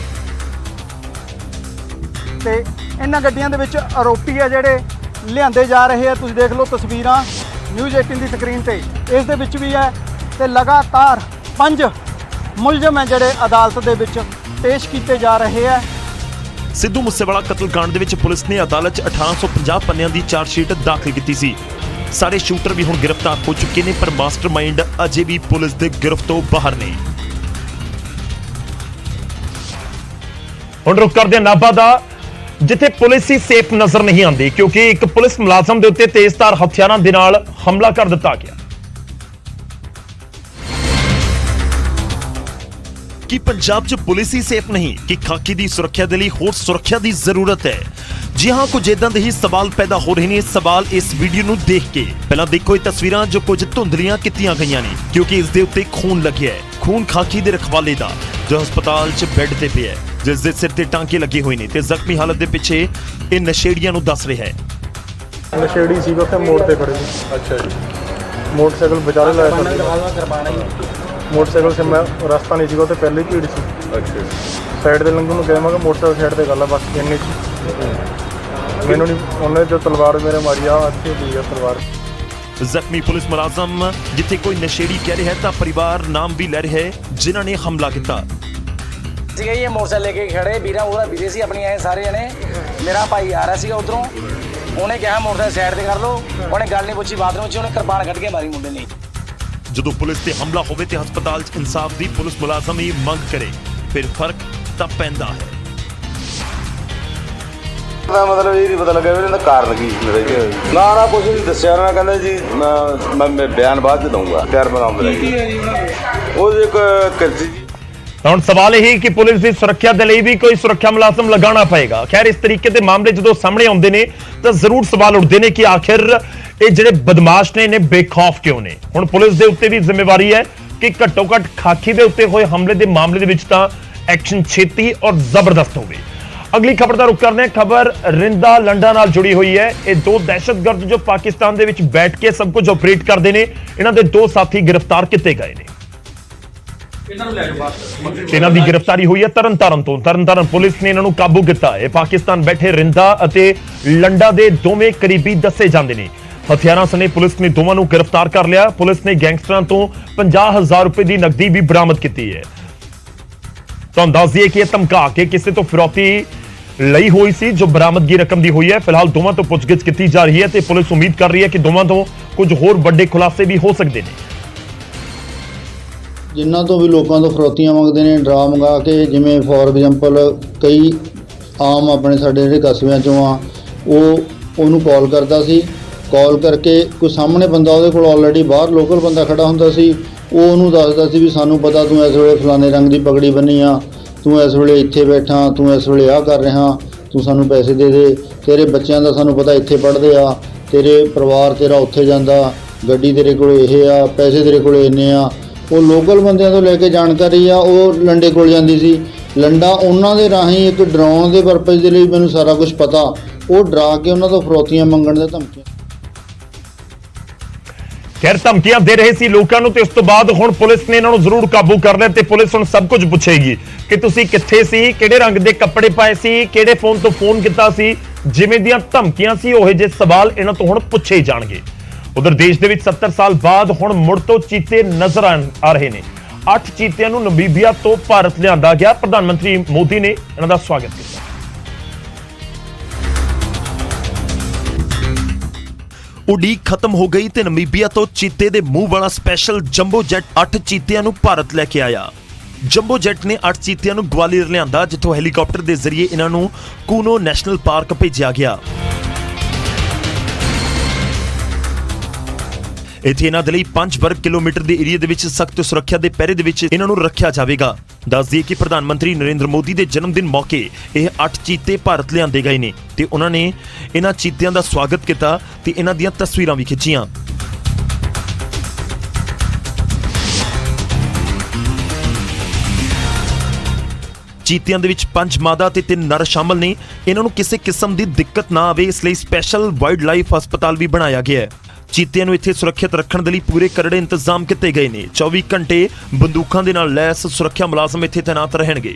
ਤੇ ਇਹਨਾਂ ਗੱਡੀਆਂ ਦੇ ਵਿੱਚ ਆਰੋਪੀ ਆ ਜਿਹੜੇ ਲਿਆਂਦੇ ਜਾ ਰਹੇ ਆ। ਤੁਸੀਂ ਦੇਖ ਲਓ ਤਸਵੀਰਾਂ ਨਿਊਜ਼ 18 ਦੀ ਸਕਰੀਨ ਤੇ, ਇਸ ਦੇ ਵਿੱਚ ਵੀ ਹੈ ਤੇ ਲਗਾਤਾਰ 5 ਮੁਲਜ਼ਮ ਹੈ ਜਿਹੜੇ ਅਦਾਲਤ ਦੇ ਵਿੱਚ ਪੇਸ਼ ਕੀਤੇ ਜਾ ਰਹੇ ਆ। ਸਿੱਧੂ ਮੂਸੇਵਾਲਾ ਕਤਲकांड ਦੇ ਵਿੱਚ ਪੁਲਿਸ ਨੇ ਅਦਾਲਤ 'ਚ 1850 ਪੰਨਿਆਂ ਦੀ ਚਾਰਜਸ਼ੀਟ ਦਾਖਲ ਕੀਤੀ ਸੀ। ਸਾਰੇ ਸ਼ੂਟਰ ਵੀ ਹੁਣ ਗ੍ਰਿਫਤਾਰ ਹੋ ਚੁੱਕੇ ਨੇ, ਪਰ ਮਾਸਟਰਮਾਈਂਡ ਅਜੇ ਵੀ ਪੁਲਿਸ ਦੇ ਗ੍ਰਿਫਤ ਤੋਂ ਬਾਹਰ ਨੇ। ਹੁਣ ਰੁਕ ਕਰਦੇ ਹਾਂ ਨਾਭਾ ਦਾ, ਜਿੱਥੇ ਪੁਲਿਸ ਹੀ ਸੇਫ ਨਜ਼ਰ ਨਹੀਂ ਆਉਂਦੀ ਕਿਉਂਕਿ ਇੱਕ ਪੁਲਿਸ ਮੁਲਾਜ਼ਮ ਦੇ ਉੱਤੇ ਤੇਜ਼ਧਾਰ ਹਥਿਆਰਾਂ ਦੇ ਨਾਲ ਹਮਲਾ ਕਰ ਦਿੱਤਾ ਗਿਆ। ਕਿ ਪੰਜਾਬ 'ਚ ਪੁਲਿਸ ਹੀ ਸੇਫ ਨਹੀਂ ਕਿ ਖਾਕੀ ਦੀ ਸੁਰੱਖਿਆ ਦੇ ਲਈ ਹੋਰ ਸੁਰੱਖਿਆ ਦੀ ਜ਼ਰੂਰਤ ਹੈ। ਜੀ ਹਾਂ, ਕੁਝ ਇਦਾਂ ਦੇ ਹੀ ਸਵਾਲ ਪੈਦਾ ਹੋ ਰਹੇ ਨੇ। ਸਵਾਲ ਇਸ ਵੀਡੀਓ ਨੂੰ ਦੇਖ ਕੇ ਪਹਿਲਾਂ ਦੇਖੋ ਇਹ ਤਸਵੀਰਾਂ ਜੋ ਕੁਝ ਧੁੰਦਲੀਆਂ ਕੀਤੀਆਂ ਗਈਆਂ ਨੇ ਕਿਉਂਕਿ ਇਸ ਦੇ ਉੱਤੇ ਖੂਨ ਲੱਗਿਆ ਹੈ। ਖੂਨ ਖਾਕੀ ਦੇ ਰਖਵਾਲੇ ਦਾ ਜੋ ਹਸਪਤਾਲ 'ਚ ਬੈੱਡ ਤੇ ਪਿਆ ਹੈ, ਜਿਸ ਦੇ ਸਿਰ ਤੇ ਟਾਂਕੇ ਲੱਗੇ ਹੋਏ ਨੇ ਤੇ ਜ਼ਖਮੀ ਹਾਲਤ ਦੇ ਪਿੱਛੇ ਇਹ ਨਸ਼ੇੜੀਆਂ ਨੂੰ ਦੱਸ ਰਿਹਾ ਹੈ। ਨਸ਼ੇੜੀ ਸੀ ਉੱਥੇ ਮੋੜ ਤੇ ਖੜੇ ਸੀ। ਅੱਛਾ ਜੀ। ਮੋਟਰਸਾਈਕਲ ਵਿਚਾਰੇ ਲਾਇਆ ਮੋਟਰਸਾਈਕਲ ਸੇ ਮੈਂ ਰਸਤਾ ਨਹੀਂ ਸੀਗਾ, ਤੇ ਪਹਿਲੇ ਹੀ ਭੀੜ ਸੀ। ਅੱਛਾ। ਸਾਈਡ ਤੇ ਲੰਘਣ ਨੂੰ ਕਿਹਾ ਮੈਂ ਕਿ ਮੋਟਰਸਾਈਕਲ ਸਾਈਡ ਤੇ ਗੱਲ ਆ ਬਸ ਇੰਨੇ ਚ ਮੈਨੂੰ ਨਹੀਂ, ਉਹਨੇ ਜੋ ਤਲਵਾਰ ਮੇਰੇ ਮਾਰੀ ਆ ਇੱਥੇ ਦੀ ਆ ਤਲਵਾਰ। ਜ਼ਖਮੀ ਪੁਲਿਸ ਮੁਲਾਜ਼ਮ ਜਿੱਥੇ ਕੋਈ ਨਸ਼ੇੜੀ ਕਹਿ ਰਿਹਾ ਹੈ ਤਾਂ ਪਰਿਵਾਰ ਨਾਮ ਵੀ ਲੈ ਰਿਹਾ ਹੈ ਜਿਨ੍ਹਾਂ ਨੇ ਹਮਲਾ ਕੀਤਾ। ਸੀਗਾ ਇਹ ਮੋਟਰਸਾਈਕਲ ਲੈ ਕੇ ਖੜੇ ਵੀਰਾ ਉਹਦਾ ਵੀਰੇ ਸੀ ਆਪਣੀ ਆਏ ਸਾਰੇ ਜਣੇ। ਮੇਰਾ ਭਾਈ ਆ ਰਿਹਾ ਸੀਗਾ ਉਧਰੋਂ, ਉਹਨੇ ਕਿਹਾ ਮੋਟਰਸਾਈਕਲ ਸਾਈਡ ਤੇ ਕਰ ਲਓ, ਉਹਨੇ ਗੱਲ ਨਹੀਂ ਪੁੱਛੀ, ਬਾਥਰੂਮ 'ਚ ਉਹਨੇ ਕਿਰਪਾਨ ਕੱਢ ਕੇ ਮਾਰੀ ਮੁੰਡੇ ਨੇ। ਜਦੋਂ ਪੁਲਿਸ ਤੇ ਹਮਲਾ ਹੋਵੇ ਤੇ ਹਸਪਤਾਲ 'ਚ ਇਨਸਾਫ ਦੀ ਪੁਲਿਸ ਮੁਲਾਜ਼ਮ ਹੀ ਮੰਗ ਕਰੇ ਫਿਰ ਫਰਕ ਤਾਂ ਪੈਂਦਾ ਹੈ। ਮਤਲਬ ਇਹ ਨਹੀਂ ਪਤਾ ਲੱਗਾ ਇਹਨਾਂ ਦਾ ਕਾਰਨ ਕੀ ਨਾ ਕੁਝ ਨਹੀਂ ਦੱਸਿਆ ਉਹਨਾਂ ਨੇ। ਕਹਿੰਦੇ ਜੀ ਮੈਂ ਬਿਆਨ ਬਾਅਦ 'ਚ ਦਊਂਗਾ। ਪਿਆਰ ਬਣਾਉਂਦੇ ਉਹ ਇੱਕ ਕਿਰਤੀ ਜੀ। ਹੁਣ ਸਵਾਲ ਇਹ ਕਿ ਪੁਲਿਸ ਦੀ ਸੁਰੱਖਿਆ ਦੇ ਲਈ ਵੀ ਕੋਈ ਸੁਰੱਖਿਆ ਮੁਲਾਜ਼ਮ ਲਗਾਉਣਾ ਪਏਗਾ। ਖੈਰ, ਇਸ ਤਰੀਕੇ ਦੇ ਮਾਮਲੇ ਜਦੋਂ ਸਾਹਮਣੇ ਆਉਂਦੇ ਨੇ ਤਾਂ ਜ਼ਰੂਰ ਸਵਾਲ ਉੱਠਦੇ ਨੇ ਕਿ ਆਖਿਰ ਇਹ ਜਿਹੜੇ ਬਦਮਾਸ਼ ਨੇ ਬੇਖੌਫ ਕਿਉਂ ਨੇ। ਹੁਣ ਪੁਲਿਸ ਦੇ ਉੱਤੇ ਵੀ ਜ਼ਿੰਮੇਵਾਰੀ ਹੈ ਕਿ ਘੱਟੋ ਘੱਟ ਖਾਕੀ ਦੇ ਉੱਤੇ ਹੋਏ ਹਮਲੇ ਦੇ ਮਾਮਲੇ ਦੇ ਵਿੱਚ ਤਾਂ ਐਕਸ਼ਨ ਛੇਤੀ ਔਰ ਜ਼ਬਰਦਸਤ ਹੋਵੇ। ਅਗਲੀ ਖਬਰ ਦਾ ਰੁਖ ਕਰਦੇ ਹਾਂ। ਖਬਰ ਰਿੰਦਾ ਲੰਡਾ ਨਾਲ ਜੁੜੀ ਹੋਈ ਹੈ। ਇਹ ਦੋ ਦਹਿਸ਼ਤਗਰਦ ਜੋ ਪਾਕਿਸਤਾਨ ਦੇ ਵਿੱਚ ਬੈਠ ਕੇ ਸਭ ਕੁਝ ਆਪਰੇਟ ਕਰਦੇ ਨੇ, ਇਹਨਾਂ ਦੇ ਦੋ ਸਾਥੀ ਗ੍ਰਿਫਤਾਰ ਕੀਤੇ ਗਏ ਨੇ। ਇਹਨਾਂ ਦੀ ਗ੍ਰਿਫਤਾਰੀ ਹੋਈ ਹੈ ਤਰਨਤਾਰਨ ਤੋਂ। ਤਰਨਤਾਰਨ ਪੁਲਿਸ ਨੇ ਇਹਨਾਂ ਨੂੰ ਕਾਬੂ ਕੀਤਾ ਹੈ। ਪਾਕਿਸਤਾਨ ਬੈਠੇ ਰਿੰਦਾ ਅਤੇ ਲੰਡਾ ਦੇ ਦੋਵੇਂ ਕਰੀਬੀ ਦੱਸੇ ਜਾਂਦੇ ਨੇ। ਹਥਿਆਰਾਂ ਸਣੇ ਪੁਲਿਸ ਨੇ ਦੋਵਾਂ ਨੂੰ ਗ੍ਰਿਫਤਾਰ ਕਰ ਲਿਆ। ਪੁਲਿਸ ਨੇ ਗੈਂਗਸਟਰਾਂ ਤੋਂ 50,000 ਰੁਪਏ ਦੀ ਨਕਦੀ ਵੀ ਬਰਾਮਦ ਕੀਤੀ ਹੈ। ਤੁਹਾਨੂੰ ਦੱਸ ਦਈਏ ਕਿ ਇਹ ਧਮਕਾ ਕੇ ਕਿਸੇ ਤੋਂ ਫਿਰੌਤੀ ਲਈ ਹੋਈ ਸੀ ਜੋ ਬਰਾਮਦਗੀ ਰਕਮ ਦੀ ਹੋਈ ਹੈ। ਫਿਲਹਾਲ ਦੋਵਾਂ ਤੋਂ ਪੁੱਛਗਿੱਛ ਕੀਤੀ ਜਾ ਰਹੀ ਹੈ ਤੇ ਪੁਲਿਸ ਉਮੀਦ ਕਰ ਰਹੀ ਹੈ ਕਿ ਦੋਵਾਂ ਤੋਂ ਕੁਝ ਹੋਰ ਵੱਡੇ ਖੁਲਾਸੇ ਵੀ ਹੋ ਸਕਦੇ ਨੇ। ਜਿਨ੍ਹਾਂ ਤੋਂ ਵੀ ਲੋਕਾਂ ਤੋਂ ਫਰੌਤੀਆਂ ਮੰਗਦੇ ਨੇ, ਡਰਾ ਮੰਗਾ ਕੇ, ਜਿਵੇਂ ਫੋਰ ਐਗਜ਼ਾਮਪਲ ਕਈ ਆਮ ਆਪਣੇ ਸਾਡੇ ਜਿਹੜੇ ਕਸਬਿਆਂ 'ਚੋਂ ਆ ਉਹਨੂੰ ਕਾਲ ਕਰਦਾ ਸੀ। ਕਾਲ ਕਰਕੇ ਕੋਈ ਸਾਹਮਣੇ ਬੰਦਾ ਉਹਦੇ ਕੋਲ ਆਲਰੇਡੀ ਬਾਹਰ ਲੋਕਲ ਬੰਦਾ ਖੜਾ ਹੁੰਦਾ ਸੀ, ਉਹ ਉਹਨੂੰ ਦੱਸਦਾ ਸੀ ਵੀ ਸਾਨੂੰ ਪਤਾ ਤੂੰ ਇਸ ਵੇਲੇ ਫਲਾਣੇ ਰੰਗ ਦੀ ਪਗੜੀ ਬੰਨੀ ਆ, ਤੂੰ ਇਸ ਵੇਲੇ ਇੱਥੇ ਬੈਠਾ, ਤੂੰ ਇਸ ਵੇਲੇ ਆਹ ਕਰ ਰਿਹਾ, ਤੂੰ ਸਾਨੂੰ ਪੈਸੇ ਦੇ ਦੇ, ਤੇਰੇ ਬੱਚਿਆਂ ਦਾ ਸਾਨੂੰ ਪਤਾ ਇੱਥੇ ਪੜ੍ਹਦੇ ਆ, ਤੇਰੇ ਪਰਿਵਾਰ ਤੇਰਾ ਉੱਥੇ ਜਾਂਦਾ, ਗੱਡੀ ਤੇਰੇ ਕੋਲ ਇਹ ਆ, ਪੈਸੇ ਤੇਰੇ ਕੋਲ ਇੰਨੇ ਆ। ਉਹ ਲੋਕਲ ਬੰਦਿਆਂ ਤੋਂ ਲੈ ਕੇ ਜਾਣਕਾਰੀ ਆ ਉਹ ਲੰਡੇ ਕੋਲ ਜਾਂਦੀ ਸੀ। ਲੰਡਾ ਉਹਨਾਂ ਦੇ ਰਾਹੀਂ ਇੱਕ ਡਰਾਉਣ ਦੇ ਪਰਪਸ ਦੇ ਲਈ ਮੈਨੂੰ ਸਾਰਾ ਕੁਝ ਪਤਾ, ਉਹ ਡਰਾ ਕੇ ਉਹਨਾਂ ਤੋਂ ਫਰੌਤੀਆਂ ਮੰਗਣ ਦੇ ਧਮਕੀਆਂ ਖੈਰ ਧਮਕੀਆਂ ਦੇ ਰਹੇ ਸੀ ਲੋਕਾਂ ਨੂੰ ਤੇ ਉਸ ਤੋਂ ਬਾਅਦ ਹੁਣ ਪੁਲਿਸ ਨੇ ਇਹਨਾਂ ਨੂੰ ਜ਼ਰੂਰ ਕਾਬੂ ਕਰ ਲਿਆ ਤੇ ਪੁਲਿਸ ਹੁਣ ਸਭ ਕੁਝ ਪੁੱਛੇਗੀ ਕਿ ਤੁਸੀਂ ਕਿੱਥੇ ਸੀ, ਕਿਹੜੇ ਰੰਗ ਦੇ ਕੱਪੜੇ ਪਾਏ ਸੀ, ਕਿਹੜੇ ਫੋਨ ਤੋਂ ਫੋਨ ਕੀਤਾ ਸੀ। ਜਿਵੇਂ ਦੀਆਂ ਧਮਕੀਆਂ ਸੀ ਉਹੇ ਜਿਹੇ ਸਵਾਲ ਇਹਨਾਂ ਤੋਂ ਹੁਣ ਪੁੱਛੇ ਜਾਣਗੇ। ਉਧਰ ਦੇਸ਼ ਦੇ ਵਿੱਚ 70 ਸਾਲ ਬਾਅਦ ਹੁਣ ਮੁੜ ਤੋਂ ਚੀਤੇ ਨਜ਼ਰ ਆ ਰਹੇ ਨੇ। 8 ਚੀਤਿਆਂ ਨੂੰ ਨਮੀਬੀਆ ਤੋਂ ਭਾਰਤ ਲਿਆਂਦਾ ਗਿਆ। ਪ੍ਰਧਾਨ ਮੰਤਰੀ ਮੋਦੀ ਨੇ ਇਹਨਾਂ ਦਾ ਸਵਾਗਤ ਕੀਤਾ। ਉਡੀਕ ਖਤਮ ਹੋ ਗਈ ਤੇ ਨਮੀਬੀਆ ਤੋਂ ਚੀਤੇ ਦੇ ਮੂੰਹ ਵਾਲਾ ਸਪੈਸ਼ਲ ਜੰਬੋ ਜੈਟ 8 ਚੀਤਿਆਂ ਨੂੰ ਭਾਰਤ ਲੈ ਕੇ ਆਇਆ। ਜੰਬੋ ਜੈਟ ਨੇ 8 ਚੀਤਿਆਂ ਨੂੰ ਗਵਾਲੀਅਰ ਲਿਆਂਦਾ, ਜਿੱਥੋਂ ਹੈਲੀਕਾਪਟਰ ਦੇ ਜ਼ਰੀਏ ਇਹਨਾਂ ਨੂੰ ਕੂਨੋ ਨੈਸ਼ਨਲ ਪਾਰਕ ਭੇਜਿਆ ਗਿਆ। ਇੱਥੇ ਇਹਨਾਂ ਦੇ ਲਈ 5 ਵਰਗ ਕਿਲੋਮੀਟਰ ਦੇ ਏਰੀਆ ਦੇ ਵਿੱਚ ਸਖਤ ਸੁਰੱਖਿਆ ਦੇ ਪਹਿਰੇ ਦੇ ਵਿੱਚ ਇਹਨਾਂ ਨੂੰ ਰੱਖਿਆ ਜਾਵੇਗਾ। ਦੱਸ ਦਈਏ ਕਿ ਪ੍ਰਧਾਨ ਮੰਤਰੀ ਨਰਿੰਦਰ ਮੋਦੀ ਦੇ ਜਨਮ ਦਿਨ ਮੌਕੇ ਇਹ 8 ਚੀਤੇ ਭਾਰਤ ਲਿਆਂਦੇ ਗਏ ਨੇ ਤੇ ਉਹਨਾਂ ਨੇ ਇਹਨਾਂ ਚੀਤਿਆਂ ਦਾ ਸਵਾਗਤ ਕੀਤਾ ਤੇ ਇਹਨਾਂ ਦੀਆਂ ਤਸਵੀਰਾਂ ਵੀ ਖਿੱਚੀਆਂ। ਚੀਤਿਆਂ ਦੇ ਵਿੱਚ 5 ਮਾਦਾ ਤੇ 3 ਨਰ ਸ਼ਾਮਲ ਨੇ। ਇਹਨਾਂ ਨੂੰ ਕਿਸੇ ਕਿਸਮ ਦੀ ਦਿੱਕਤ ਨਾ ਆਵੇ ਇਸ ਲਈ ਸਪੈਸ਼ਲ ਵਾਈਲਡ ਲਾਈਫ ਹਸਪਤਾਲ ਵੀ ਬਣਾਇਆ ਗਿਆ ਹੈ। ਚੀਤਿਆਂ ਨੂੰ ਇੱਥੇ ਸੁਰੱਖਿਅਤ ਰੱਖਣ ਦੇ ਲਈ ਪੂਰੇ ਕਰੜੇ ਇੰਤਜ਼ਾਮ ਕੀਤੇ ਗਏ ਨੇ। 24 ਘੰਟੇ ਬੰਦੂਕਾਂ ਦੇ ਨਾਲ ਲੈਸ ਸੁਰੱਖਿਆ ਮੁਲਾਜ਼ਮ ਇੱਥੇ ਤੈਨਾਤ ਰਹਿਣਗੇ।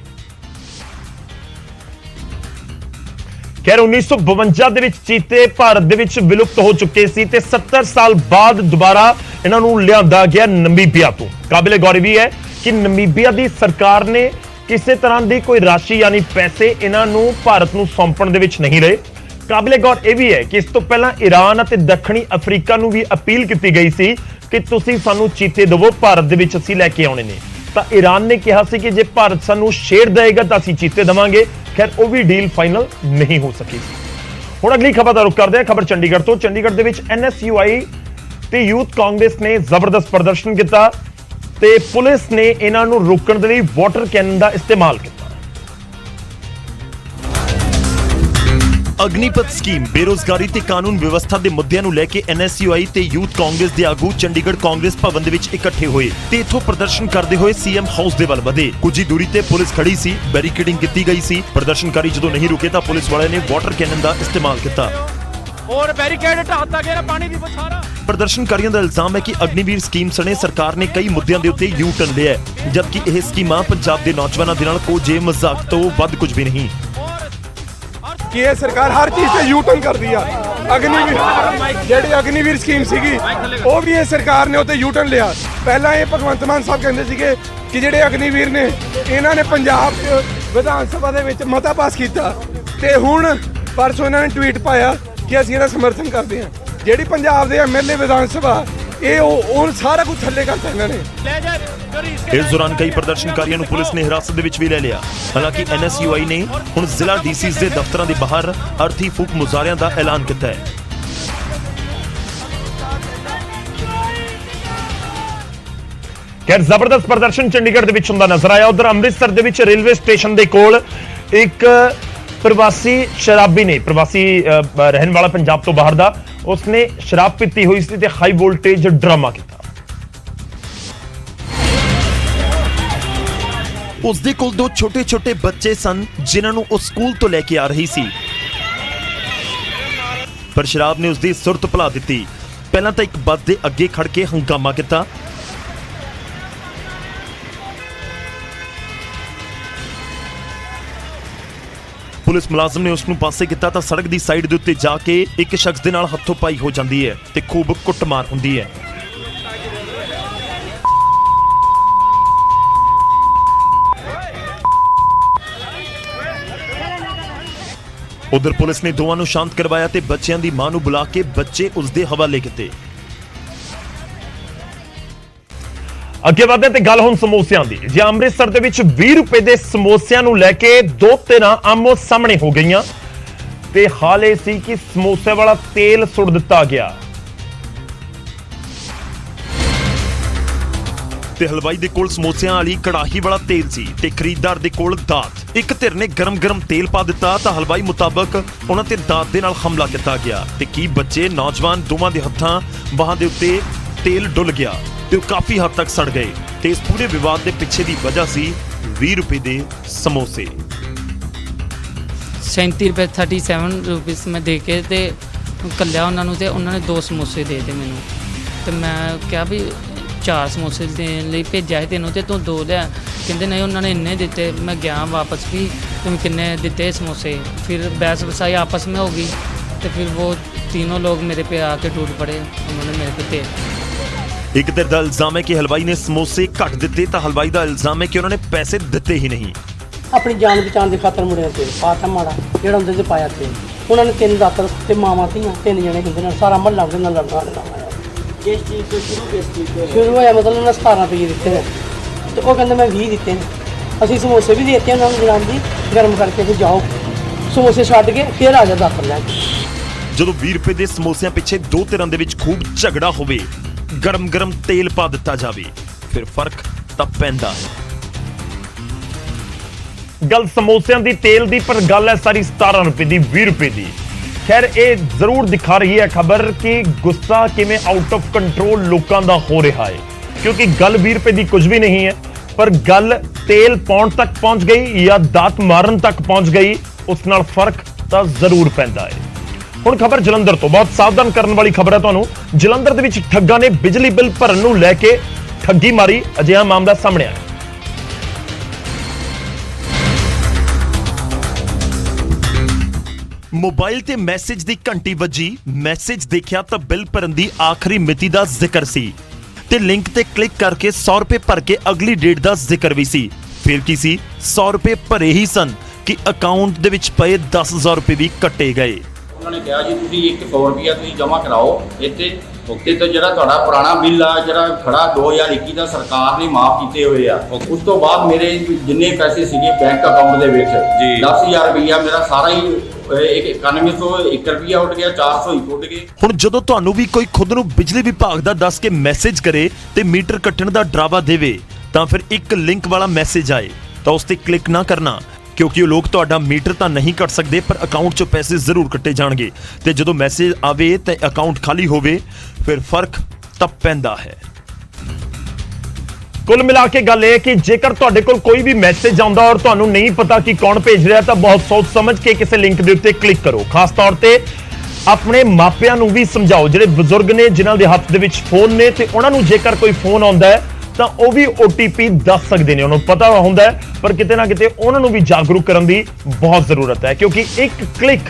ਖੈਰ 1952 ਦੇ ਵਿੱਚ ਚੀਤੇ ਭਾਰਤ ਦੇ ਵਿੱਚ ਵਿਲੁਪਤ ਹੋ ਚੁੱਕੇ ਸੀ ਤੇ 70 ਸਾਲ ਬਾਅਦ ਦੁਬਾਰਾ ਇਹਨਾਂ ਨੂੰ ਲਿਆਂਦਾ ਗਿਆ ਨਮੀਬੀਆ ਤੋਂ। ਕਾਬਿਲੇ ਗੌਰ ਵੀ ਹੈ ਕਿ ਨਮੀਬੀਆ ਦੀ ਸਰਕਾਰ ਨੇ ਕਿਸੇ ਤਰ੍ਹਾਂ ਦੀ ਕੋਈ ਰਾਸ਼ੀ ਯਾਨੀ ਪੈਸੇ ਇਹਨਾਂ ਨੂੰ ਭਾਰਤ ਨੂੰ ਸੌਂਪਣ ਦੇ ਵਿੱਚ ਨਹੀਂ ਰਹੇ। ਕਾਬਿਲੇ ਗੌਰ ਇਹ ਵੀ ਹੈ ਕਿ ਇਸ ਤੋਂ ਪਹਿਲਾਂ ਈਰਾਨ ਅਤੇ ਦੱਖਣੀ ਅਫਰੀਕਾ ਨੂੰ ਵੀ ਅਪੀਲ ਕੀਤੀ ਗਈ ਸੀ ਕਿ ਤੁਸੀਂ ਸਾਨੂੰ ਚੀਤੇ ਦਿਵੋ, ਭਾਰਤ ਦੇ ਵਿੱਚ ਅਸੀਂ ਲੈ ਕੇ ਆਉਣੇ ਨੇ। ਤਾਂ ਈਰਾਨ ਨੇ ਕਿਹਾ ਸੀ ਕਿ ਜੇ ਭਾਰਤ ਸਾਨੂੰ ਸ਼ੇਰ ਦੇਗਾ ਤਾਂ ਅਸੀਂ ਚੀਤੇ ਦੇਵਾਂਗੇ। ਖੈਰ ਉਹ ਵੀ ਡੀਲ ਫਾਈਨਲ ਨਹੀਂ ਹੋ ਸਕੀ। ਹੁਣ ਅਗਲੀ ਖਬਰ ਦਾ ਰੁਖ ਕਰਦੇ ਹਾਂ। ਖਬਰ ਚੰਡੀਗੜ੍ਹ ਤੋਂ। ਚੰਡੀਗੜ੍ਹ ਦੇ ਵਿੱਚ NSUI ਤੇ ਯੂਥ ਕਾਂਗਰਸ ਨੇ ਜ਼ਬਰਦਸਤ ਪ੍ਰਦਰਸ਼ਨ ਕੀਤਾ ਤੇ ਪੁਲਿਸ ਨੇ ਇਹਨਾਂ ਨੂੰ ਰੋਕਣ ਦੇ ਲਈ ਵਾਟਰ ਕੈਨਨ ਦਾ ਇਸਤੇਮਾਲ ਕੀਤਾ। ਅਗਨੀਪਥ ਸਕੀਮ, ਬੇਰੋਜ਼ਗਾਰੀ ਤੇ ਕਾਨੂੰਨ ਵਿਵਸਥਾ ਦੇ ਮੁੱਦਿਆਂ ਨੂੰ ਲੈ ਕੇ NSUI ਤੇ ਯੂਥ ਕਾਂਗਰਸ ਦੇ ਆਗੂ ਚੰਡੀਗੜ੍ਹ ਕਾਂਗਰਸ ਭਵਨ ਦੇ ਵਿੱਚ ਇਕੱਠੇ ਹੋਏ ਤੇ ਇੱਥੋਂ ਪ੍ਰਦਰਸ਼ਨ ਕਰਦੇ ਹੋਏ CM ਹਾਊਸ ਦੇ ਵੱਲ ਵਧੇ। ਕੁਝ ਹੀ ਦੂਰੀ ਤੇ ਪੁਲਿਸ ਖੜੀ ਸੀ, ਬੈਰੀਕੇਡਿੰਗ ਕੀਤੀ ਗਈ ਸੀ। ਪ੍ਰਦਰਸ਼ਨਕਾਰੀ ਜਦੋਂ ਨਹੀਂ ਰੁਕੇ ਤਾਂ ਪੁਲਿਸ ਵਾਲਿਆਂ ਨੇ ਵਾਟਰ ਕੈਨਨ ਦਾ ਇਸਤੇਮਾਲ ਕੀਤਾ ਔਰ ਬੈਰੀਕੇਡ ਢਾਤਾ ਗਿਆ ਪਾਣੀ ਦੀ ਬੁਛਾਰਾ। ਪ੍ਰਦਰਸ਼ਨਕਾਰੀਆਂ ਦਾ ਇਲਜ਼ਾਮ ਹੈ ਕਿ ਅਗਨੀਵੀਰ ਸਕੀਮ ਸਣੇ ਸਰਕਾਰ ਨੇ ਕਈ ਮੁੱਦਿਆਂ ਦੇ ਉੱਤੇ ਯੂ ਟਰਨ ਲਿਆ, ਜਦਕਿ ਇਹ ਸਕੀਮਾਂ ਪੰਜਾਬ ਦੇ ਨੌਜਵਾਨਾਂ ਦੇ ਨਾਲ ਕੋਈ ਮਜ਼ਾਕ ਤੋਂ ਵੱਧ ਕੁਝ ਵੀ ਨਹੀਂ। ਕਿ ਇਹ ਸਰਕਾਰ ਹਰ ਚੀਜ਼ ਤੇ ਯੂ ਟਰਨ ਕਰਦੀ ਆ। ਜਿਹੜੀ ਅਗਨੀਵੀਰ ਸਕੀਮ ਸੀਗੀ ਉਹ ਵੀ ਇਹ ਸਰਕਾਰ ਨੇ ਉੱਤੇ ਯੂ ਟਰਨ ਲਿਆ। ਪਹਿਲਾਂ ਇਹ ਭਗਵੰਤ ਮਾਨ ਸਾਹਿਬ ਕਹਿੰਦੇ ਸੀਗੇ ਕਿ ਜਿਹੜੇ ਅਗਨੀਵੀਰ ਨੇ ਇਹਨਾਂ ਨੇ ਪੰਜਾਬ ਚ ਵਿਧਾਨ ਸਭਾ ਦੇ ਵਿੱਚ ਮਤਾ ਪਾਸ ਕੀਤਾ ਤੇ ਹੁਣ ਪਰਸੋਂ ਇਹਨਾਂ ਨੇ ਟਵੀਟ ਪਾਇਆ ਕਿ ਅਸੀਂ ਇਹਦਾ ਸਮਰਥਨ ਕਰਦੇ ਹਾਂ। ਜਿਹੜੀ ਪੰਜਾਬ ਦੇ MLA ਵਿਧਾਨ ਸਭਾ ਇਹ ਉਹ ਸਾਰਾ ਕੁਝ ਥੱਲੇ ਕਰਤਾ ਇਹਨਾਂ ਨੇ। ਇਸ ਦੌਰਾਨ ਕਈ ਪ੍ਰਦਰਸ਼ਨਕਾਰੀਆਂ ਨੂੰ ਪੁਲਿਸ ਨੇ ਹਿਰਾਸਤ ਦੇ ਵਿੱਚ ਵੀ ਲੈ ਲਿਆ। ਹਾਲਾਂਕਿ NSUI ਨੇ ਹੁਣ ਜ਼ਿਲ੍ਹਾ DCs ਦੇ ਦਫ਼ਤਰਾਂ ਦੇ ਬਾਹਰ ਅਰਥੀ ਫੂਕ ਮੁਜ਼ਾਹਰਿਆਂ ਦਾ ਐਲਾਨ ਕੀਤਾ ਹੈ। ਖੈਰ ਜ਼ਬਰਦਸਤ ਪ੍ਰਦਰਸ਼ਨ ਚੰਡੀਗੜ੍ਹ ਦੇ ਵਿੱਚ ਹੁੰਦਾ ਨਜ਼ਰ ਆਇਆ। ਉਧਰ ਅੰਮ੍ਰਿਤਸਰ ਦੇ ਵਿੱਚ ਰੇਲਵੇ ਸਟੇਸ਼ਨ ਦੇ ਕੋਲ ਇੱਕ ਪ੍ਰਵਾਸੀ ਸ਼ਰਾਬੀ ਨੇ, ਰਹਿਣ ਵਾਲਾ ਪੰਜਾਬ ਤੋਂ ਬਾਹਰ ਦਾ, ਉਸਨੇ ਸ਼ਰਾਬ ਪੀਤੀ ਹੋਈ ਸੀ ਤੇ ਹਾਈ ਵੋਲਟੇਜ ਡਰਾਮਾ ਕੀਤਾ। ਉਸਦੇ ਕੋਲ ਦੋ ਛੋਟੇ-ਛੋਟੇ ਬੱਚੇ ਸਨ ਜਿਨ੍ਹਾਂ ਨੂੰ ਉਹ ਸਕੂਲ ਤੋਂ ਲੈ ਕੇ ਆ ਰਹੀ ਸੀ, ਪਰ ਸ਼ਰਾਬ ਨੇ ਉਸਦੀ ਸੁਰਤ ਭੁਲਾ ਦਿੱਤੀ। ਪਹਿਲਾਂ ਤਾਂ ਇੱਕ ਬੱਸ ਦੇ ਅੱਗੇ ਖੜ ਕੇ ਹੰਗਾਮਾ ਕੀਤਾ, ਪੁਲਿਸ ਮੁਲਾਜ਼ਮ ਨੇ ਉਸ ਨੂੰ ਪਾਸੇ ਕੀਤਾ ਤਾਂ ਸੜਕ ਦੀ ਸਾਈਡ ਦੇ ਉੱਤੇ ਜਾ ਕੇ ਇੱਕ ਸ਼ਖਸ ਦੇ ਨਾਲ ਹੱਥੋਂ ਪਾਈ ਹੋ ਜਾਂਦੀ ਹੈ ਤੇ ਖੂਬ ਕੁੱਟਮਾਰ ਹੁੰਦੀ ਹੈ। ਉਧਰ ਪੁਲਿਸ ਨੇ ਦੋਵਾਂ ਨੂੰ ਸ਼ਾਂਤ ਕਰਵਾਇਆ ਤੇ ਬੱਚਿਆਂ ਦੀ ਮਾਂ ਨੂੰ ਬੁਲਾ ਕੇ ਬੱਚੇ ਉਸ ਦੇ ਹਵਾਲੇ ਕੀਤੇ। ਅੱਗੇ ਵਧਦੇ ਤੇ ਗੱਲ ਹੁਣ ਸਮੋਸਿਆਂ ਦੀ। ਜੇ ਅੰਮ੍ਰਿਤਸਰ ਦੇ ਵਿੱਚ 20 ਰੁਪਏ ਦੇ ਸਮੋਸਿਆਂ ਨੂੰ ਲੈ ਕੇ ਦੋ ਧਿਰਾਂ ਆਮੋ ਸਾਹਮਣੇ ਹੋ ਗਈਆਂ ਤੇ ਹਾਲ ਇਹ ਸੀ ਕਿ ਸਮੋਸੇ ਵਾਲਾ ਤੇਲ ਸੁੱਟ ਦਿੱਤਾ ਗਿਆ ਤੇ ਹਲਵਾਈ ਦੇ ਕੋਲ ਸਮੋਸਿਆਂ ਵਾਲੀ ਕੜਾਹੀ ਵਾਲਾ ਤੇਲ ਸੀ ਤੇ ਖਰੀਦਦਾਰ ਦੇ ਕੋਲ ਦਾਤ। ਇੱਕ ਧਿਰ ਨੇ ਗਰਮ-ਗਰਮ ਤੇਲ ਪਾ ਦਿੱਤਾ ਤਾਂ ਹਲਵਾਈ ਮੁਤਾਬਕ ਉਹਨਾਂ ਤੇ ਦਾਤ ਦੇ ਨਾਲ ਹਮਲਾ ਕੀਤਾ ਗਿਆ ਤੇ ਕੀ ਬੱਚੇ ਨੌਜਵਾਨ ਦੋਵਾਂ ਦੇ ਹੱਥਾਂ ਬਾਹਾਂ ਦੇ ਉੱਤੇ ਤੇਲ ਡੁੱਲ ਗਿਆ ਤੇ ਉਹ ਕਾਫੀ ਹੱਦ ਤੱਕ ਸੜ ਗਏ ਤੇ ਇਸ ਪੂਰੇ ਵਿਵਾਦ ਦੇ ਪਿੱਛੇ ਦੀ ਵਜ੍ਹਾ ਸੀ 20 ਰੁਪਏ ਦੇ ਸਮੋਸੇ। 37 ਰੁਪਏ 37 ਰੁਪੀਸ ਮੈਂ ਦੇ ਕੇ ਤੇ ਕੱਲਿਆ ਉਹਨਾਂ ਨੂੰ ਤੇ ਉਹਨਾਂ ਨੇ 2 ਸਮੋਸੇ ਦੇ ਦਿੱਤੇ ਮੈਨੂੰ ਤੇ ਮੈਂ ਕਿਹਾ ਵੀ 4 ਸਮੋਸੇ ਦੇਣ ਲਈ ਭੇਜਿਆ ਸੀ ਤੈਨੂੰ ਤੇ ਤੂੰ 2 ਲਿਆ। ਕਹਿੰਦੇ ਨਹੀਂ ਉਹਨਾਂ ਨੇ ਇੰਨੇ ਦਿੱਤੇ। मैं गया वापस भी तुम कितने देते समोसे। फिर बहस बसाई आपस में होगी तो फिर वो तीनों लोग मेरे पे आके टूट पड़े। उन्होंने मेरे पे तेल। एक धਿਰ ਦਾ ਇਲਜ਼ਾਮ ਹੈ ਕਿ ਹਲਵਾਈ ਨੇ ਸਮੋਸੇ ਘੱਟ ਦਿੱਤੇ ਤਾਂ ਹਲਵਾਈ ਦਾ ਇਲਜ਼ਾਮ ਹੈ ਕਿ ਉਹਨਾਂ ਨੇ ਪੈਸੇ ਦਿੱਤੇ ਹੀ ਨਹੀਂ। ਆਪਣੀ ਜਾਨ ਬਚਾਉਣ ਦੇ ਖਾਤਰ ਮੁੰਡਿਆਂ ਤੇ ਪਾਤਾ ਮਾੜਾ ਜਿਹੜਾ ਹੁੰਦੇ ਤੇ ਪਾਇਆ ਤੇ ਉਹਨਾਂ ਨੇ 3 ਦਾਤਰ ਤੇ ਮਾਵਾਂ ਧੀਆਂ 3 ਜਣੇ ਹੁੰਦੇ ਨੇ ਸਾਰਾ ਮਹੱਲਾ ਉਹਦੇ ਨਾਲ ਲੜਨਾ ਲੜਨਾ। ਕਿਸ ਚੀਜ਼ ਤੋਂ ਸ਼ੁਰੂ ਹੋਇਆ ਮਤਲਬ ਉਹਨਾਂ 17 ਰੁਪਏ ਦਿੱਤੇ ਨੇ ਤੇ ਉਹ ਕਹਿੰਦੇ ਮੈਂ 20 ਦਿੱਤੇ ਨੇ। ਅਸੀਂ ਸਮੋਸੇ ਵੀ ਦੇਤੇ ਉਹਨਾਂ ਨੂੰ ਜਨਾਬ ਜੀ ਗਰਮ ਕਰਕੇ ਫਿਰ ਜਾਓ ਸਮੋਸੇ ਛੱਡ ਕੇ ਫਿਰ ਆ ਜਾ ਦਾਤਰ ਲੈ ਕੇ। ਜਦੋਂ 20 ਰੁਪਏ ਦੇ ਸਮੋਸਿਆਂ ਪਿੱਛੇ ਦੋ ਧਿਰਾਂ ਦੇ ਵਿੱਚ ਖੂਬ ਝਗੜਾ ਹੋਵੇ, ਗਰਮ ਤੇਲ ਪਾ ਦਿੱਤਾ ਜਾਵੇ, ਫਿਰ ਫਰਕ ਤਾਂ ਪੈਂਦਾ ਹੈ। ਗੱਲ ਸਮੋਸਿਆਂ ਦੀ ਤੇਲ ਦੀ ਪਰ ਗੱਲ ਹੈ ਸਾਰੀ 17 ਰੁਪਏ ਦੀ 20 ਰੁਪਏ ਦੀ। ਖੈਰ ਇਹ ਜ਼ਰੂਰ ਦਿਖਾ ਰਹੀ ਹੈ ਖਬਰ ਕਿ ਗੁੱਸਾ ਕਿਵੇਂ ਆਊਟ ਆਫ ਕੰਟਰੋਲ ਲੋਕਾਂ ਦਾ ਹੋ ਰਿਹਾ ਹੈ, ਕਿਉਂਕਿ ਗੱਲ 20 ਰੁਪਏ ਦੀ ਕੁਝ ਵੀ ਨਹੀਂ ਹੈ ਪਰ ਗੱਲ ਤੇਲ ਪਾਉਣ ਤੱਕ ਪਹੁੰਚ ਗਈ ਜਾਂ ਦਾਤ ਮਾਰਨ ਤੱਕ ਪਹੁੰਚ ਗਈ, ਉਸ ਨਾਲ ਫਰਕ ਤਾਂ ਜ਼ਰੂਰ ਪੈਂਦਾ ਹੈ। ਹੁਣ ਖਬਰ ਜਲੰਧਰ ਤੋਂ, ਬਹੁਤ ਸਾਵਧਾਨ ਕਰਨ ਵਾਲੀ ਖਬਰ ਹੈ ਤੁਹਾਨੂੰ। ਜਲੰਧਰ ਦੇ ਵਿੱਚ ਠੱਗਾਂ ਨੇ ਬਿਜਲੀ ਬਿੱਲ ਭਰਨ ਨੂੰ ਲੈ ਕੇ ਠੱਗੀ ਮਾਰੀ, ਅਜਿਹਾ ਮਾਮਲਾ ਸਾਹਮਣੇ ਆਇਆ। ਮੋਬਾਈਲ ਤੇ ਮੈਸੇਜ ਦੀ ਘੰਟੀ ਵੱਜੀ, ਮੈਸੇਜ ਦੇਖਿਆ ਤਾਂ ਬਿੱਲ ਭਰਨ ਦੀ ਆਖਰੀ ਮਿਤੀ ਦਾ ਜ਼ਿਕਰ ਸੀ ਤੇ ਲਿੰਕ ਤੇ ਕਲਿੱਕ ਕਰਕੇ 100 ਰੁਪਏ ਭਰ ਕੇ ਅਗਲੀ ਡੇਟ ਦਾ ਜ਼ਿਕਰ ਵੀ ਸੀ। ਫਿਰ ਕੀ ਸੀ, 100 ਰੁਪਏ ਭਰੇ ਹੀ ਸਨ ਕਿ ਅਕਾਊਂਟ ਦੇ ਵਿੱਚ ਪਏ 10,000 ਰੁਪਏ ਵੀ ਕੱਟੇ ਗਏ। ਉਹਨਾਂ ਨੇ ਕਿਹਾ ਜੀ ਤੁਸੀਂ 100 ਰੁਪਇਆ ਤੁਸੀਂ ਜਮ੍ਹਾਂ ਕਰਾਓ ਇੱਥੇ ਤੇ ਜਿਹੜਾ ਤੁਹਾਡਾ ਪੁਰਾਣਾ ਬਿੱਲ ਆ ਜਿਹੜਾ ਖੜਾ 2021 ਦਾ ਸਰਕਾਰ ਨੇ ਮਾਫ ਕੀਤੇ ਹੋਏ ਆ। ਉਸ ਤੋਂ ਬਾਅਦ ਮੇਰੇ ਜਿੰਨੇ ਪੈਸੇ ਸੀਗੇ ਬੈਂਕ ਅਕਾਊਂਟ ਦੇ ਵਿੱਚ 10,000 ਰੁਪਇਆ ਮੇਰਾ ਸਾਰਾ ਹੀ 9101 ਰੁਪਇਆ ਉੱਡ ਗਿਆ, 400 ਹੀ ਉੱਡ ਗਏ। ਹੁਣ ਜਦੋਂ ਤੁਹਾਨੂੰ ਵੀ ਕੋਈ ਖੁਦ ਨੂੰ ਬਿਜਲੀ ਵਿਭਾਗ ਦਾ ਦੱਸ ਕੇ ਮੈਸੇਜ ਕਰੇ ਤੇ ਮੀਟਰ ਕੱਟਣ ਦਾ ਡਰਾਵਾ ਦੇਵੇ ਤਾਂ ਫਿਰ ਇੱਕ ਲਿੰਕ ਵਾਲਾ ਮੈਸੇਜ ਆਏ ਤਾਂ ਉਸ ਤੇ ਕਲਿੱਕ ਨਾ ਕਰਨਾ, ਕਿਉਂਕਿ ਉਹ ਲੋਕ ਤੁਹਾਡਾ ਮੀਟਰ ਤਾਂ ਨਹੀਂ ਕੱਟ ਸਕਦੇ ਪਰ ਅਕਾਊਂਟ 'ਚੋਂ ਪੈਸੇ ਜ਼ਰੂਰ ਕੱਟੇ ਜਾਣਗੇ। ਤੇ ਜਦੋਂ ਮੈਸੇਜ ਆਵੇ ਤੇ ਅਕਾਊਂਟ ਖਾਲੀ ਹੋਵੇ ਫਿਰ ਫਰਕ ਤਾਂ ਪੈਂਦਾ ਹੈ। ਕੁੱਲ ਮਿਲਾ ਕੇ ਗੱਲ ਇਹ ਕਿ ਜੇਕਰ ਤੁਹਾਡੇ ਕੋਲ ਕੋਈ ਵੀ ਮੈਸੇਜ ਆਉਂਦਾ ਔਰ ਤੁਹਾਨੂੰ ਨਹੀਂ ਪਤਾ ਕਿ ਕੌਣ ਭੇਜ ਰਿਹਾ ਤਾਂ ਬਹੁਤ ਸੋਚ ਸਮਝ ਕੇ ਕਿਸੇ ਲਿੰਕ ਦੇ ਉੱਤੇ ਕਲਿੱਕ ਕਰੋ। ਖਾਸ ਤੌਰ ਤੇ ਆਪਣੇ ਮਾਪਿਆਂ ਨੂੰ ਵੀ ਸਮਝਾਓ, ਜਿਹੜੇ ਬਜ਼ੁਰਗ ਨੇ ਜਿਨ੍ਹਾਂ ਦੇ ਹੱਥ ਦੇ ਵਿੱਚ ਫੋਨ ਨੇ ਤੇ ਉਹਨਾਂ ਨੂੰ ਜੇਕਰ ਕੋਈ ਫੋਨ ਆਉਂਦਾ ਹੈ ਤਾਂ ਉਹ ਵੀ OTP ਦੱਸ ਸਕਦੇ ਨੇ, ਉਹਨਾਂ ਨੂੰ ਪਤਾ ਹੁੰਦਾ ਹੈ ਪਰ ਕਿਤੇ ਨਾ ਕਿਤੇ ਉਹਨਾਂ ਨੂੰ ਵੀ ਜਾਗਰੂਕ ਕਰਨ ਦੀ ਬਹੁਤ ਜ਼ਰੂਰਤ ਹੈ, ਕਿਉਂਕਿ ਇੱਕ ਕਲਿੱਕ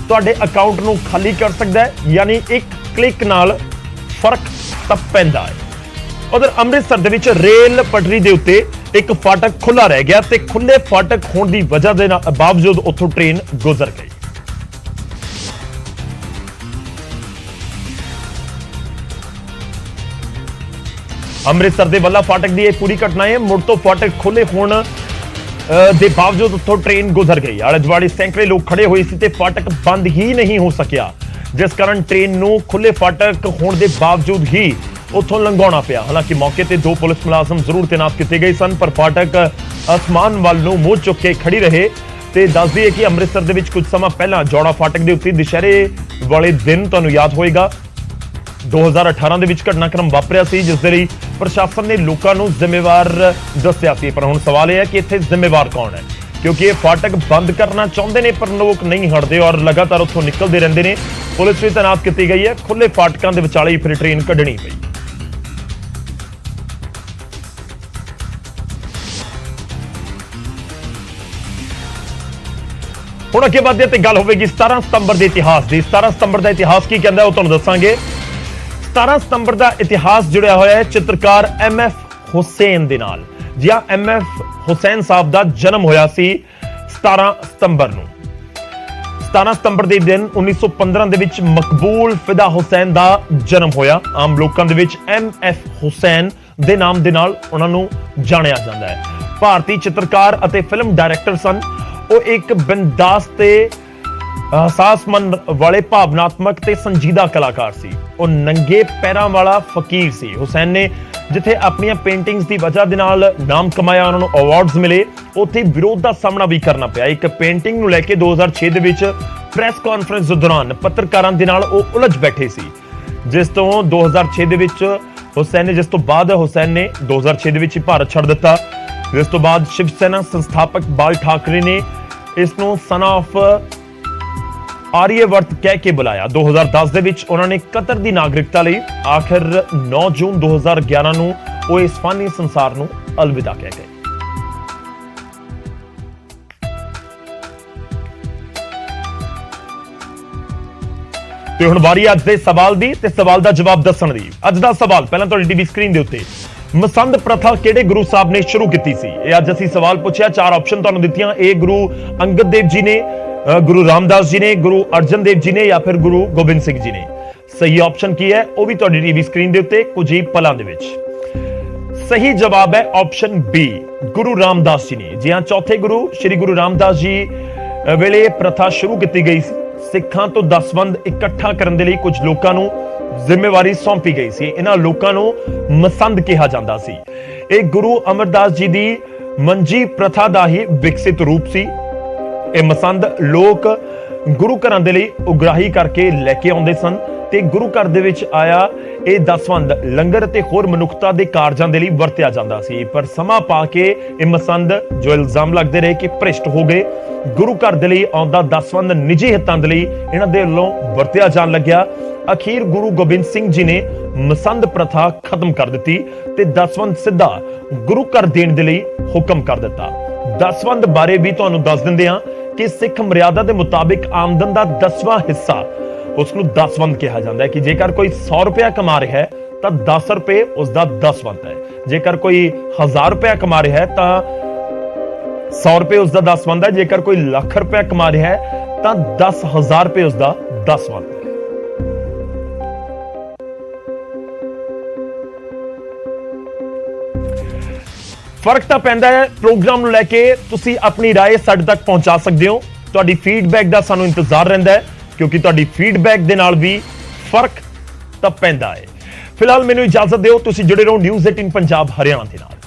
ਤੁਹਾਡੇ ਅਕਾਊਂਟ ਨੂੰ ਖਾਲੀ ਕਰ ਸਕਦਾ ਹੈ। ਯਾਨੀ ਇੱਕ ਕਲਿੱਕ ਨਾਲ ਫਰਕ ਤਾਂ ਪੈਂਦਾ ਹੈ। ਉਧਰ ਅੰਮ੍ਰਿਤਸਰ ਦੇ ਵਿੱਚ ਰੇਲ ਪਟੜੀ ਦੇ ਉੱਤੇ ਇੱਕ ਫਾਟਕ ਖੁੱਲਾ ਰਹਿ ਗਿਆ ਤੇ ਖੁੱਲੇ ਫਾਟਕ ਹੋਣ ਦੀ ਵਜ੍ਹਾ ਦੇ ਬਾਵਜੂਦ ਉੱਥੋਂ ਟ੍ਰੇਨ ਗੁਜ਼ਰ ਗਈ। ਅੰਮ੍ਰਿਤਸਰ ਦੇ ਵੱਲਾ ਫਾਟਕ ਦੀ ਇਹ ਪੂਰੀ ਘਟਨਾ ਹੈ। ਮੁੜ ਤੋਂ ਫਾਟਕ ਖੁੱਲੇ ਹੋਣ ਦੇ ਬਾਵਜੂਦ ਉੱਥੋਂ ਟ੍ਰੇਨ ਗੁਜ਼ਰ ਗਈ। ਆਲੇ ਦੁਆਲੇ ਸੈਂਕੜੇ ਲੋਕ ਖੜੇ ਹੋਏ ਸੀ ਤੇ ਫਾਟਕ ਬੰਦ ਹੀ ਨਹੀਂ ਹੋ ਸਕਿਆ, ਜਿਸ ਕਾਰਨ ਟ੍ਰੇਨ ਨੂੰ ਖੁੱਲੇ ਫਾਟਕ ਹੋਣ ਦੇ ਬਾਵਜੂਦ ਹੀ ਉੱਥੋਂ ਲੰਘਾਉਣਾ ਪਿਆ। ਹਾਲਾਂਕਿ ਮੌਕੇ ਤੇ 2 ਪੁਲਿਸ ਮੁਲਾਜ਼ਮ ਜ਼ਰੂਰ ਤੈਨਾਤ ਕੀਤੇ ਗਏ ਸਨ ਪਰ ਫਾਟਕ ਅਸਮਾਨ ਵੱਲ ਨੂੰ ਮੂੰਹ ਚੁੱਕ ਕੇ ਖੜੀ ਰਹੇ। ਤੇ ਦੱਸ ਦਈਏ ਕਿ ਅੰਮ੍ਰਿਤਸਰ ਦੇ ਵਿੱਚ ਕੁਝ ਸਮਾਂ ਪਹਿਲਾਂ ਜੌੜਾ ਫਾਟਕ ਦੇ ਉੱਤੇ ਦੁਸ਼ਹਿਰੇ ਵਾਲੇ ਦਿਨ ਤੁਹਾਨੂੰ ਯਾਦ ਹੋਏਗਾ 2018 ਦੇ ਵਿੱਚ ਘਟਨਾਕ੍ਰਮ ਵਾਪਰਿਆ ਸੀ, ਜਿਸ ਦੇ ਲਈ ਪ੍ਰਸ਼ਾਸਨ ਨੇ ਲੋਕਾਂ ਨੂੰ ਜ਼ਿੰਮੇਵਾਰ ਦੱਸਿਆ ਸੀ। ਪਰ ਹੁਣ ਸਵਾਲ ਇਹ ਹੈ ਕਿ ਇੱਥੇ ਜ਼ਿੰਮੇਵਾਰ ਕੌਣ ਹੈ, ਕਿਉਂਕਿ ਇਹ ਫਾਟਕ ਬੰਦ ਕਰਨਾ ਚਾਹੁੰਦੇ ਨੇ ਪਰ ਲੋਕ ਨਹੀਂ ਹਟਦੇ ਔਰ ਲਗਾਤਾਰ ਉੱਥੋਂ ਨਿਕਲਦੇ ਰਹਿੰਦੇ ਨੇ। ਪੁਲਿਸ ਵੀ ਤੈਨਾਤ ਕੀਤੀ ਗਈ ਹੈ। ਖੁੱਲੇ ਫਾਟਕਾਂ ਦੇ ਵਿਚਾਲੇ ਹੀ ਫਿਰ ਟ੍ਰੇਨ ਕੱਢਣੀ ਪਈ। ਹੁਣ ਅੱਗੇ ਵਧਦੇ ਤੇ ਗੱਲ ਹੋਵੇਗੀ 17 ਸਤੰਬਰ ਦੇ ਇਤਿਹਾਸ ਦੀ। 17 ਸਤੰਬਰ ਦਾ ਇਤਿਹਾਸ ਕੀ ਕਹਿੰਦਾ ਉਹ ਤੁਹਾਨੂੰ ਦੱਸਾਂਗੇ। 17 ਸਤੰਬਰ ਦਾ ਇਤਿਹਾਸ ਜੁੜਿਆ ਹੋਇਆ ਹੈ ਚਿੱਤਰਕਾਰ MF ਹੁਸੈਨ ਦੇ ਨਾਲ। ਜੀ ਹਾਂ, MF ਹੁਸੈਨ ਸਾਹਿਬ ਦਾ ਜਨਮ ਹੋਇਆ ਸੀ 17 ਸਤੰਬਰ ਨੂੰ। 17 ਸਤੰਬਰ ਦੇ ਦਿਨ 1915 ਦੇ ਵਿੱਚ ਮਕਬੂਲ ਫਿਦਾ ਹੁਸੈਨ ਦਾ ਜਨਮ ਹੋਇਆ। ਆਮ ਲੋਕਾਂ ਦੇ ਵਿੱਚ MF ਹੁਸੈਨ ਦੇ ਨਾਮ ਦੇ ਨਾਲ ਉਹਨਾਂ ਨੂੰ ਜਾਣਿਆ ਜਾਂਦਾ ਹੈ। ਭਾਰਤੀ ਚਿੱਤਰਕਾਰ ਅਤੇ ਫਿਲਮ ਡਾਇਰੈਕਟਰ ਸਨ। ਉਹ ਇੱਕ ਬਿੰਦਾਸ ਤੇ ਅਹਿਸਾਸਮੰਦ ਵਾਲੇ ਭਾਵਨਾਤਮਕ ਤੇ ਸੰਜੀਦਾ ਕਲਾਕਾਰ ਸੀ। ਉਹ ਨੰਗੇ ਪੈਰਾਂ ਵਾਲਾ ਫਕੀਰ ਸੀ। ਹੁਸੈਨ ਨੇ ਜਿੱਥੇ ਆਪਣੀਆਂ ਪੇਂਟਿੰਗਸ ਦੀ ਵਜ੍ਹਾ ਦੇ ਨਾਲ ਨਾਮ ਕਮਾਇਆ, ਉਹਨਾਂ ਨੂੰ ਅਵਾਰਡਸ ਮਿਲੇ, ਉੱਥੇ ਵਿਰੋਧ ਦਾ ਸਾਹਮਣਾ ਵੀ ਕਰਨਾ ਪਿਆ। ਇੱਕ ਪੇਂਟਿੰਗ ਨੂੰ ਲੈ ਕੇ 2006 ਦੇ ਵਿੱਚ ਪ੍ਰੈਸ ਕਾਨਫਰੰਸ ਦੇ ਦੌਰਾਨ ਪੱਤਰਕਾਰਾਂ ਦੇ ਨਾਲ ਉਹ ਉਲਝ ਬੈਠੇ ਸੀ, ਜਿਸ ਤੋਂ 2006 ਦੇ ਵਿੱਚ ਹੁਸੈਨ ਨੇ 2006 ਦੇ ਵਿੱਚ ਹੀ ਭਾਰਤ ਛੱਡ ਦਿੱਤਾ। ਜਿਸ ਤੋਂ ਬਾਅਦ ਸ਼ਿਵ ਸੈਨਾ ਸੰਸਥਾਪਕ ਬਾਲ ਠਾਕਰੇ ਨੇ ਇਸ ਨੂੰ ਸਨ ਆਫ ਆਰੀਆਵਰਤ ਕਹਿ ਕੇ ਬੁਲਾਇਆ। 2010 ਦੇ ਵਿੱਚ ਉਹਨਾਂ ਨੇ ਕਤਰ ਦੀ ਨਾਗਰਿਕਤਾ ਲਈ। ਆਖਿਰ 9 ਜੂਨ 2011 ਨੂੰ ਉਹ ਇਸ ਫਾਨੀ ਸੰਸਾਰ ਨੂੰ ਅਲਵਿਦਾ ਕਹਿ ਗਏ। ਤੇ ਹੁਣ ਵਾਰੀ ਅੱਜ ਦੇ ਸਵਾਲ ਦੀ ਤੇ ਸਵਾਲ ਦਾ ਜਵਾਬ ਦੱਸਣ ਦੀ। ਅੱਜ ਦਾ ਸਵਾਲ ਪਹਿਲਾਂ ਤੁਹਾਡੀ ਟੀਵੀ ਸਕਰੀਨ ਦੇ ਉੱਤੇ, ਮਸੰਦ ਪ੍ਰਥਾ ਕਿਹੜੇ ਗੁਰੂ ਸਾਹਿਬ ਨੇ ਸ਼ੁਰੂ ਕੀਤੀ ਸੀ? ਇਹ ਅੱਜ ਅਸੀਂ ਸਵਾਲ ਪੁੱਛਿਆ। 4 ਆਪਸ਼ਨ ਤੁਹਾਨੂੰ ਦਿੱਤੀਆਂ। ਇਹ ਗੁਰੂ ਅੰਗਦ ਦੇਵ ਜੀ ਨੇ, ਗੁਰੂ ਰਾਮਦਾਸ ਜੀ ਨੇ, ਗੁਰੂ ਅਰਜਨ ਦੇਵ ਜੀ ਨੇ ਜਾਂ ਫਿਰ ਗੁਰੂ ਗੋਬਿੰਦ ਸਿੰਘ ਜੀ ਨੇ। ਸਹੀ ਆਪਸ਼ਨ ਕੀ ਹੈ ਉਹ ਵੀ ਤੁਹਾਡੀ ਟੀਵੀ ਸਕਰੀਨ ਦੇ ਉੱਤੇ ਕੁਝ ਹੀ ਪਲਾਂ ਦੇ ਵਿੱਚ। ਸਹੀ ਜਵਾਬ ਹੈ ਆਪਸ਼ਨ B, ਗੁਰੂ ਰਾਮਦਾਸ ਜੀ ਨੇ। ਜੀ ਹਾਂ, ਚੌਥੇ ਗੁਰੂ ਸ਼੍ਰੀ ਗੁਰੂ ਰਾਮਦਾਸ ਜੀ ਵੇਲੇ ਪ੍ਰਥਾ ਸ਼ੁਰੂ ਕੀਤੀ ਗਈ ਸੀ। ਸਿੱਖਾਂ ਤੋਂ ਦਸਵੰਧ ਇਕੱਠਾ ਕਰਨ ਦੇ ਲਈ ਕੁਝ ਲੋਕਾਂ ਨੂੰ ਜ਼ਿੰਮੇਵਾਰੀ ਸੌਂਪੀ ਗਈ ਸੀ। ਇਹਨਾਂ ਲੋਕਾਂ ਨੂੰ ਮਸੰਦ ਕਿਹਾ ਜਾਂਦਾ ਸੀ। ਇਹ ਗੁਰੂ ਅਮਰਦਾਸ ਜੀ ਦੀ ਮੰਜੀ ਪ੍ਰਥਾ ਦਾ ਹੀ ਵਿਕਸਿਤ ਰੂਪ ਸੀ। ਇਹ ਮਸੰਦ ਲੋਕ ਗੁਰੂ ਘਰਾਂ ਦੇ ਲਈ ਉਗਰਾਹੀ ਕਰਕੇ ਲੈ ਕੇ ਆਉਂਦੇ ਸਨ ਤੇ ਗੁਰੂ ਘਰ ਦੇ ਵਿੱਚ ਆਇਆ ਇਹ ਦਸਵੰਧ ਲੰਗਰ ਤੇ ਹੋਰ ਮਨੁੱਖਤਾ ਦੇ ਕਾਰਜਾਂ ਦੇ ਲਈ ਵਰਤਿਆ ਜਾਂਦਾ ਸੀ। ਪਰ ਸਮਾਂ ਪਾ ਕੇ ਇਹ ਮਸੰਦ ਜੋ ਇਲਜ਼ਾਮ ਲੱਗਦੇ ਰਹੇ ਕਿ ਭ੍ਰਿਸ਼ਟ ਹੋ ਗਏ। ਗੁਰੂ ਘਰ ਦੇ ਲਈ ਆਉਂਦਾ ਦਸਵੰਧ ਨਿੱਜੀ ਹਿੱਤਾਂ ਦੇ ਲਈ ਇਹਨਾਂ ਦੇ ਵੱਲੋਂ ਵਰਤਿਆ ਜਾਣ ਲੱਗਿਆ। ਅਖੀਰ ਗੁਰੂ ਗੋਬਿੰਦ ਸਿੰਘ ਜੀ ਨੇ ਮਸੰਦ ਪ੍ਰਥਾ ਖਤਮ ਕਰ ਦਿੱਤੀ ਤੇ ਦਸਵੰਧ ਸਿੱਧਾ ਗੁਰੂ ਘਰ ਦੇਣ ਦੇ ਲਈ ਹੁਕਮ ਕਰ ਦਿੱਤਾ। ਦਸਵੰਧ ਬਾਰੇ ਵੀ ਤੁਹਾਨੂੰ ਦੱਸ ਦਿੰਦੇ ਹਾਂ ਕਿ ਸਿੱਖ ਮਰਿਆਦਾ ਦੇ ਮੁਤਾਬਿਕ ਆਮਦਨ ਦਾ 10ਵਾਂ ਹਿੱਸਾ ਉਸ ਨੂੰ ਦਸਵੰਧ ਕਿਹਾ ਜਾਂਦਾ ਹੈ ਕਿ ਜੇਕਰ ਕੋਈ 100 ਰੁਪਇਆ ਕਮਾ ਰਿਹਾ ਹੈ ਤਾਂ 10 ਰੁਪਏ ਉਸ ਦਾ ਦਸਵੰਧ ਹੈ। ਜੇਕਰ ਕੋਈ 1000 ਰੁਪਇਆ ਕਮਾ ਰਿਹਾ ਹੈ ਤਾਂ 100 ਰੁਪਏ ਉਸ ਦਾ ਦਸਵੰਧ ਹੈ। ਜੇਕਰ ਕੋਈ ਲੱਖ ਰੁਪਇਆ ਕਮਾ ਰਿਹਾ ਹੈ ਤਾਂ 10,000 ਰੁਪਏ ਉਸ ਦਾ ਦਸਵੰਧ ਹੈ। ਫਰਕ ਤਾਂ ਪੈਂਦਾ ਹੈ। ਪ੍ਰੋਗਰਾਮ ਨੂੰ ਲੈ ਕੇ ਤੁਸੀਂ ਆਪਣੀ ਰਾਏ ਸਾਡੇ ਤੱਕ ਪਹੁੰਚਾ ਸਕਦੇ ਹੋ। ਤੁਹਾਡੀ ਫੀਡਬੈਕ ਦਾ ਸਾਨੂੰ ਇੰਤਜ਼ਾਰ ਰਹਿੰਦਾ ਹੈ ਕਿਉਂਕਿ ਤੁਹਾਡੀ ਫੀਡਬੈਕ ਦੇ ਨਾਲ ਵੀ ਫਰਕ ਤਾਂ ਪੈਂਦਾ ਹੈ। ਫਿਲਹਾਲ ਮੈਨੂੰ ਇਜਾਜ਼ਤ ਦਿਓ, ਤੁਸੀਂ ਜੁੜੇ ਰਹੋ ਨਿਊਜ਼ 18 ਪੰਜਾਬ ਹਰਿਆਣਾ ਦੇ ਨਾਲ।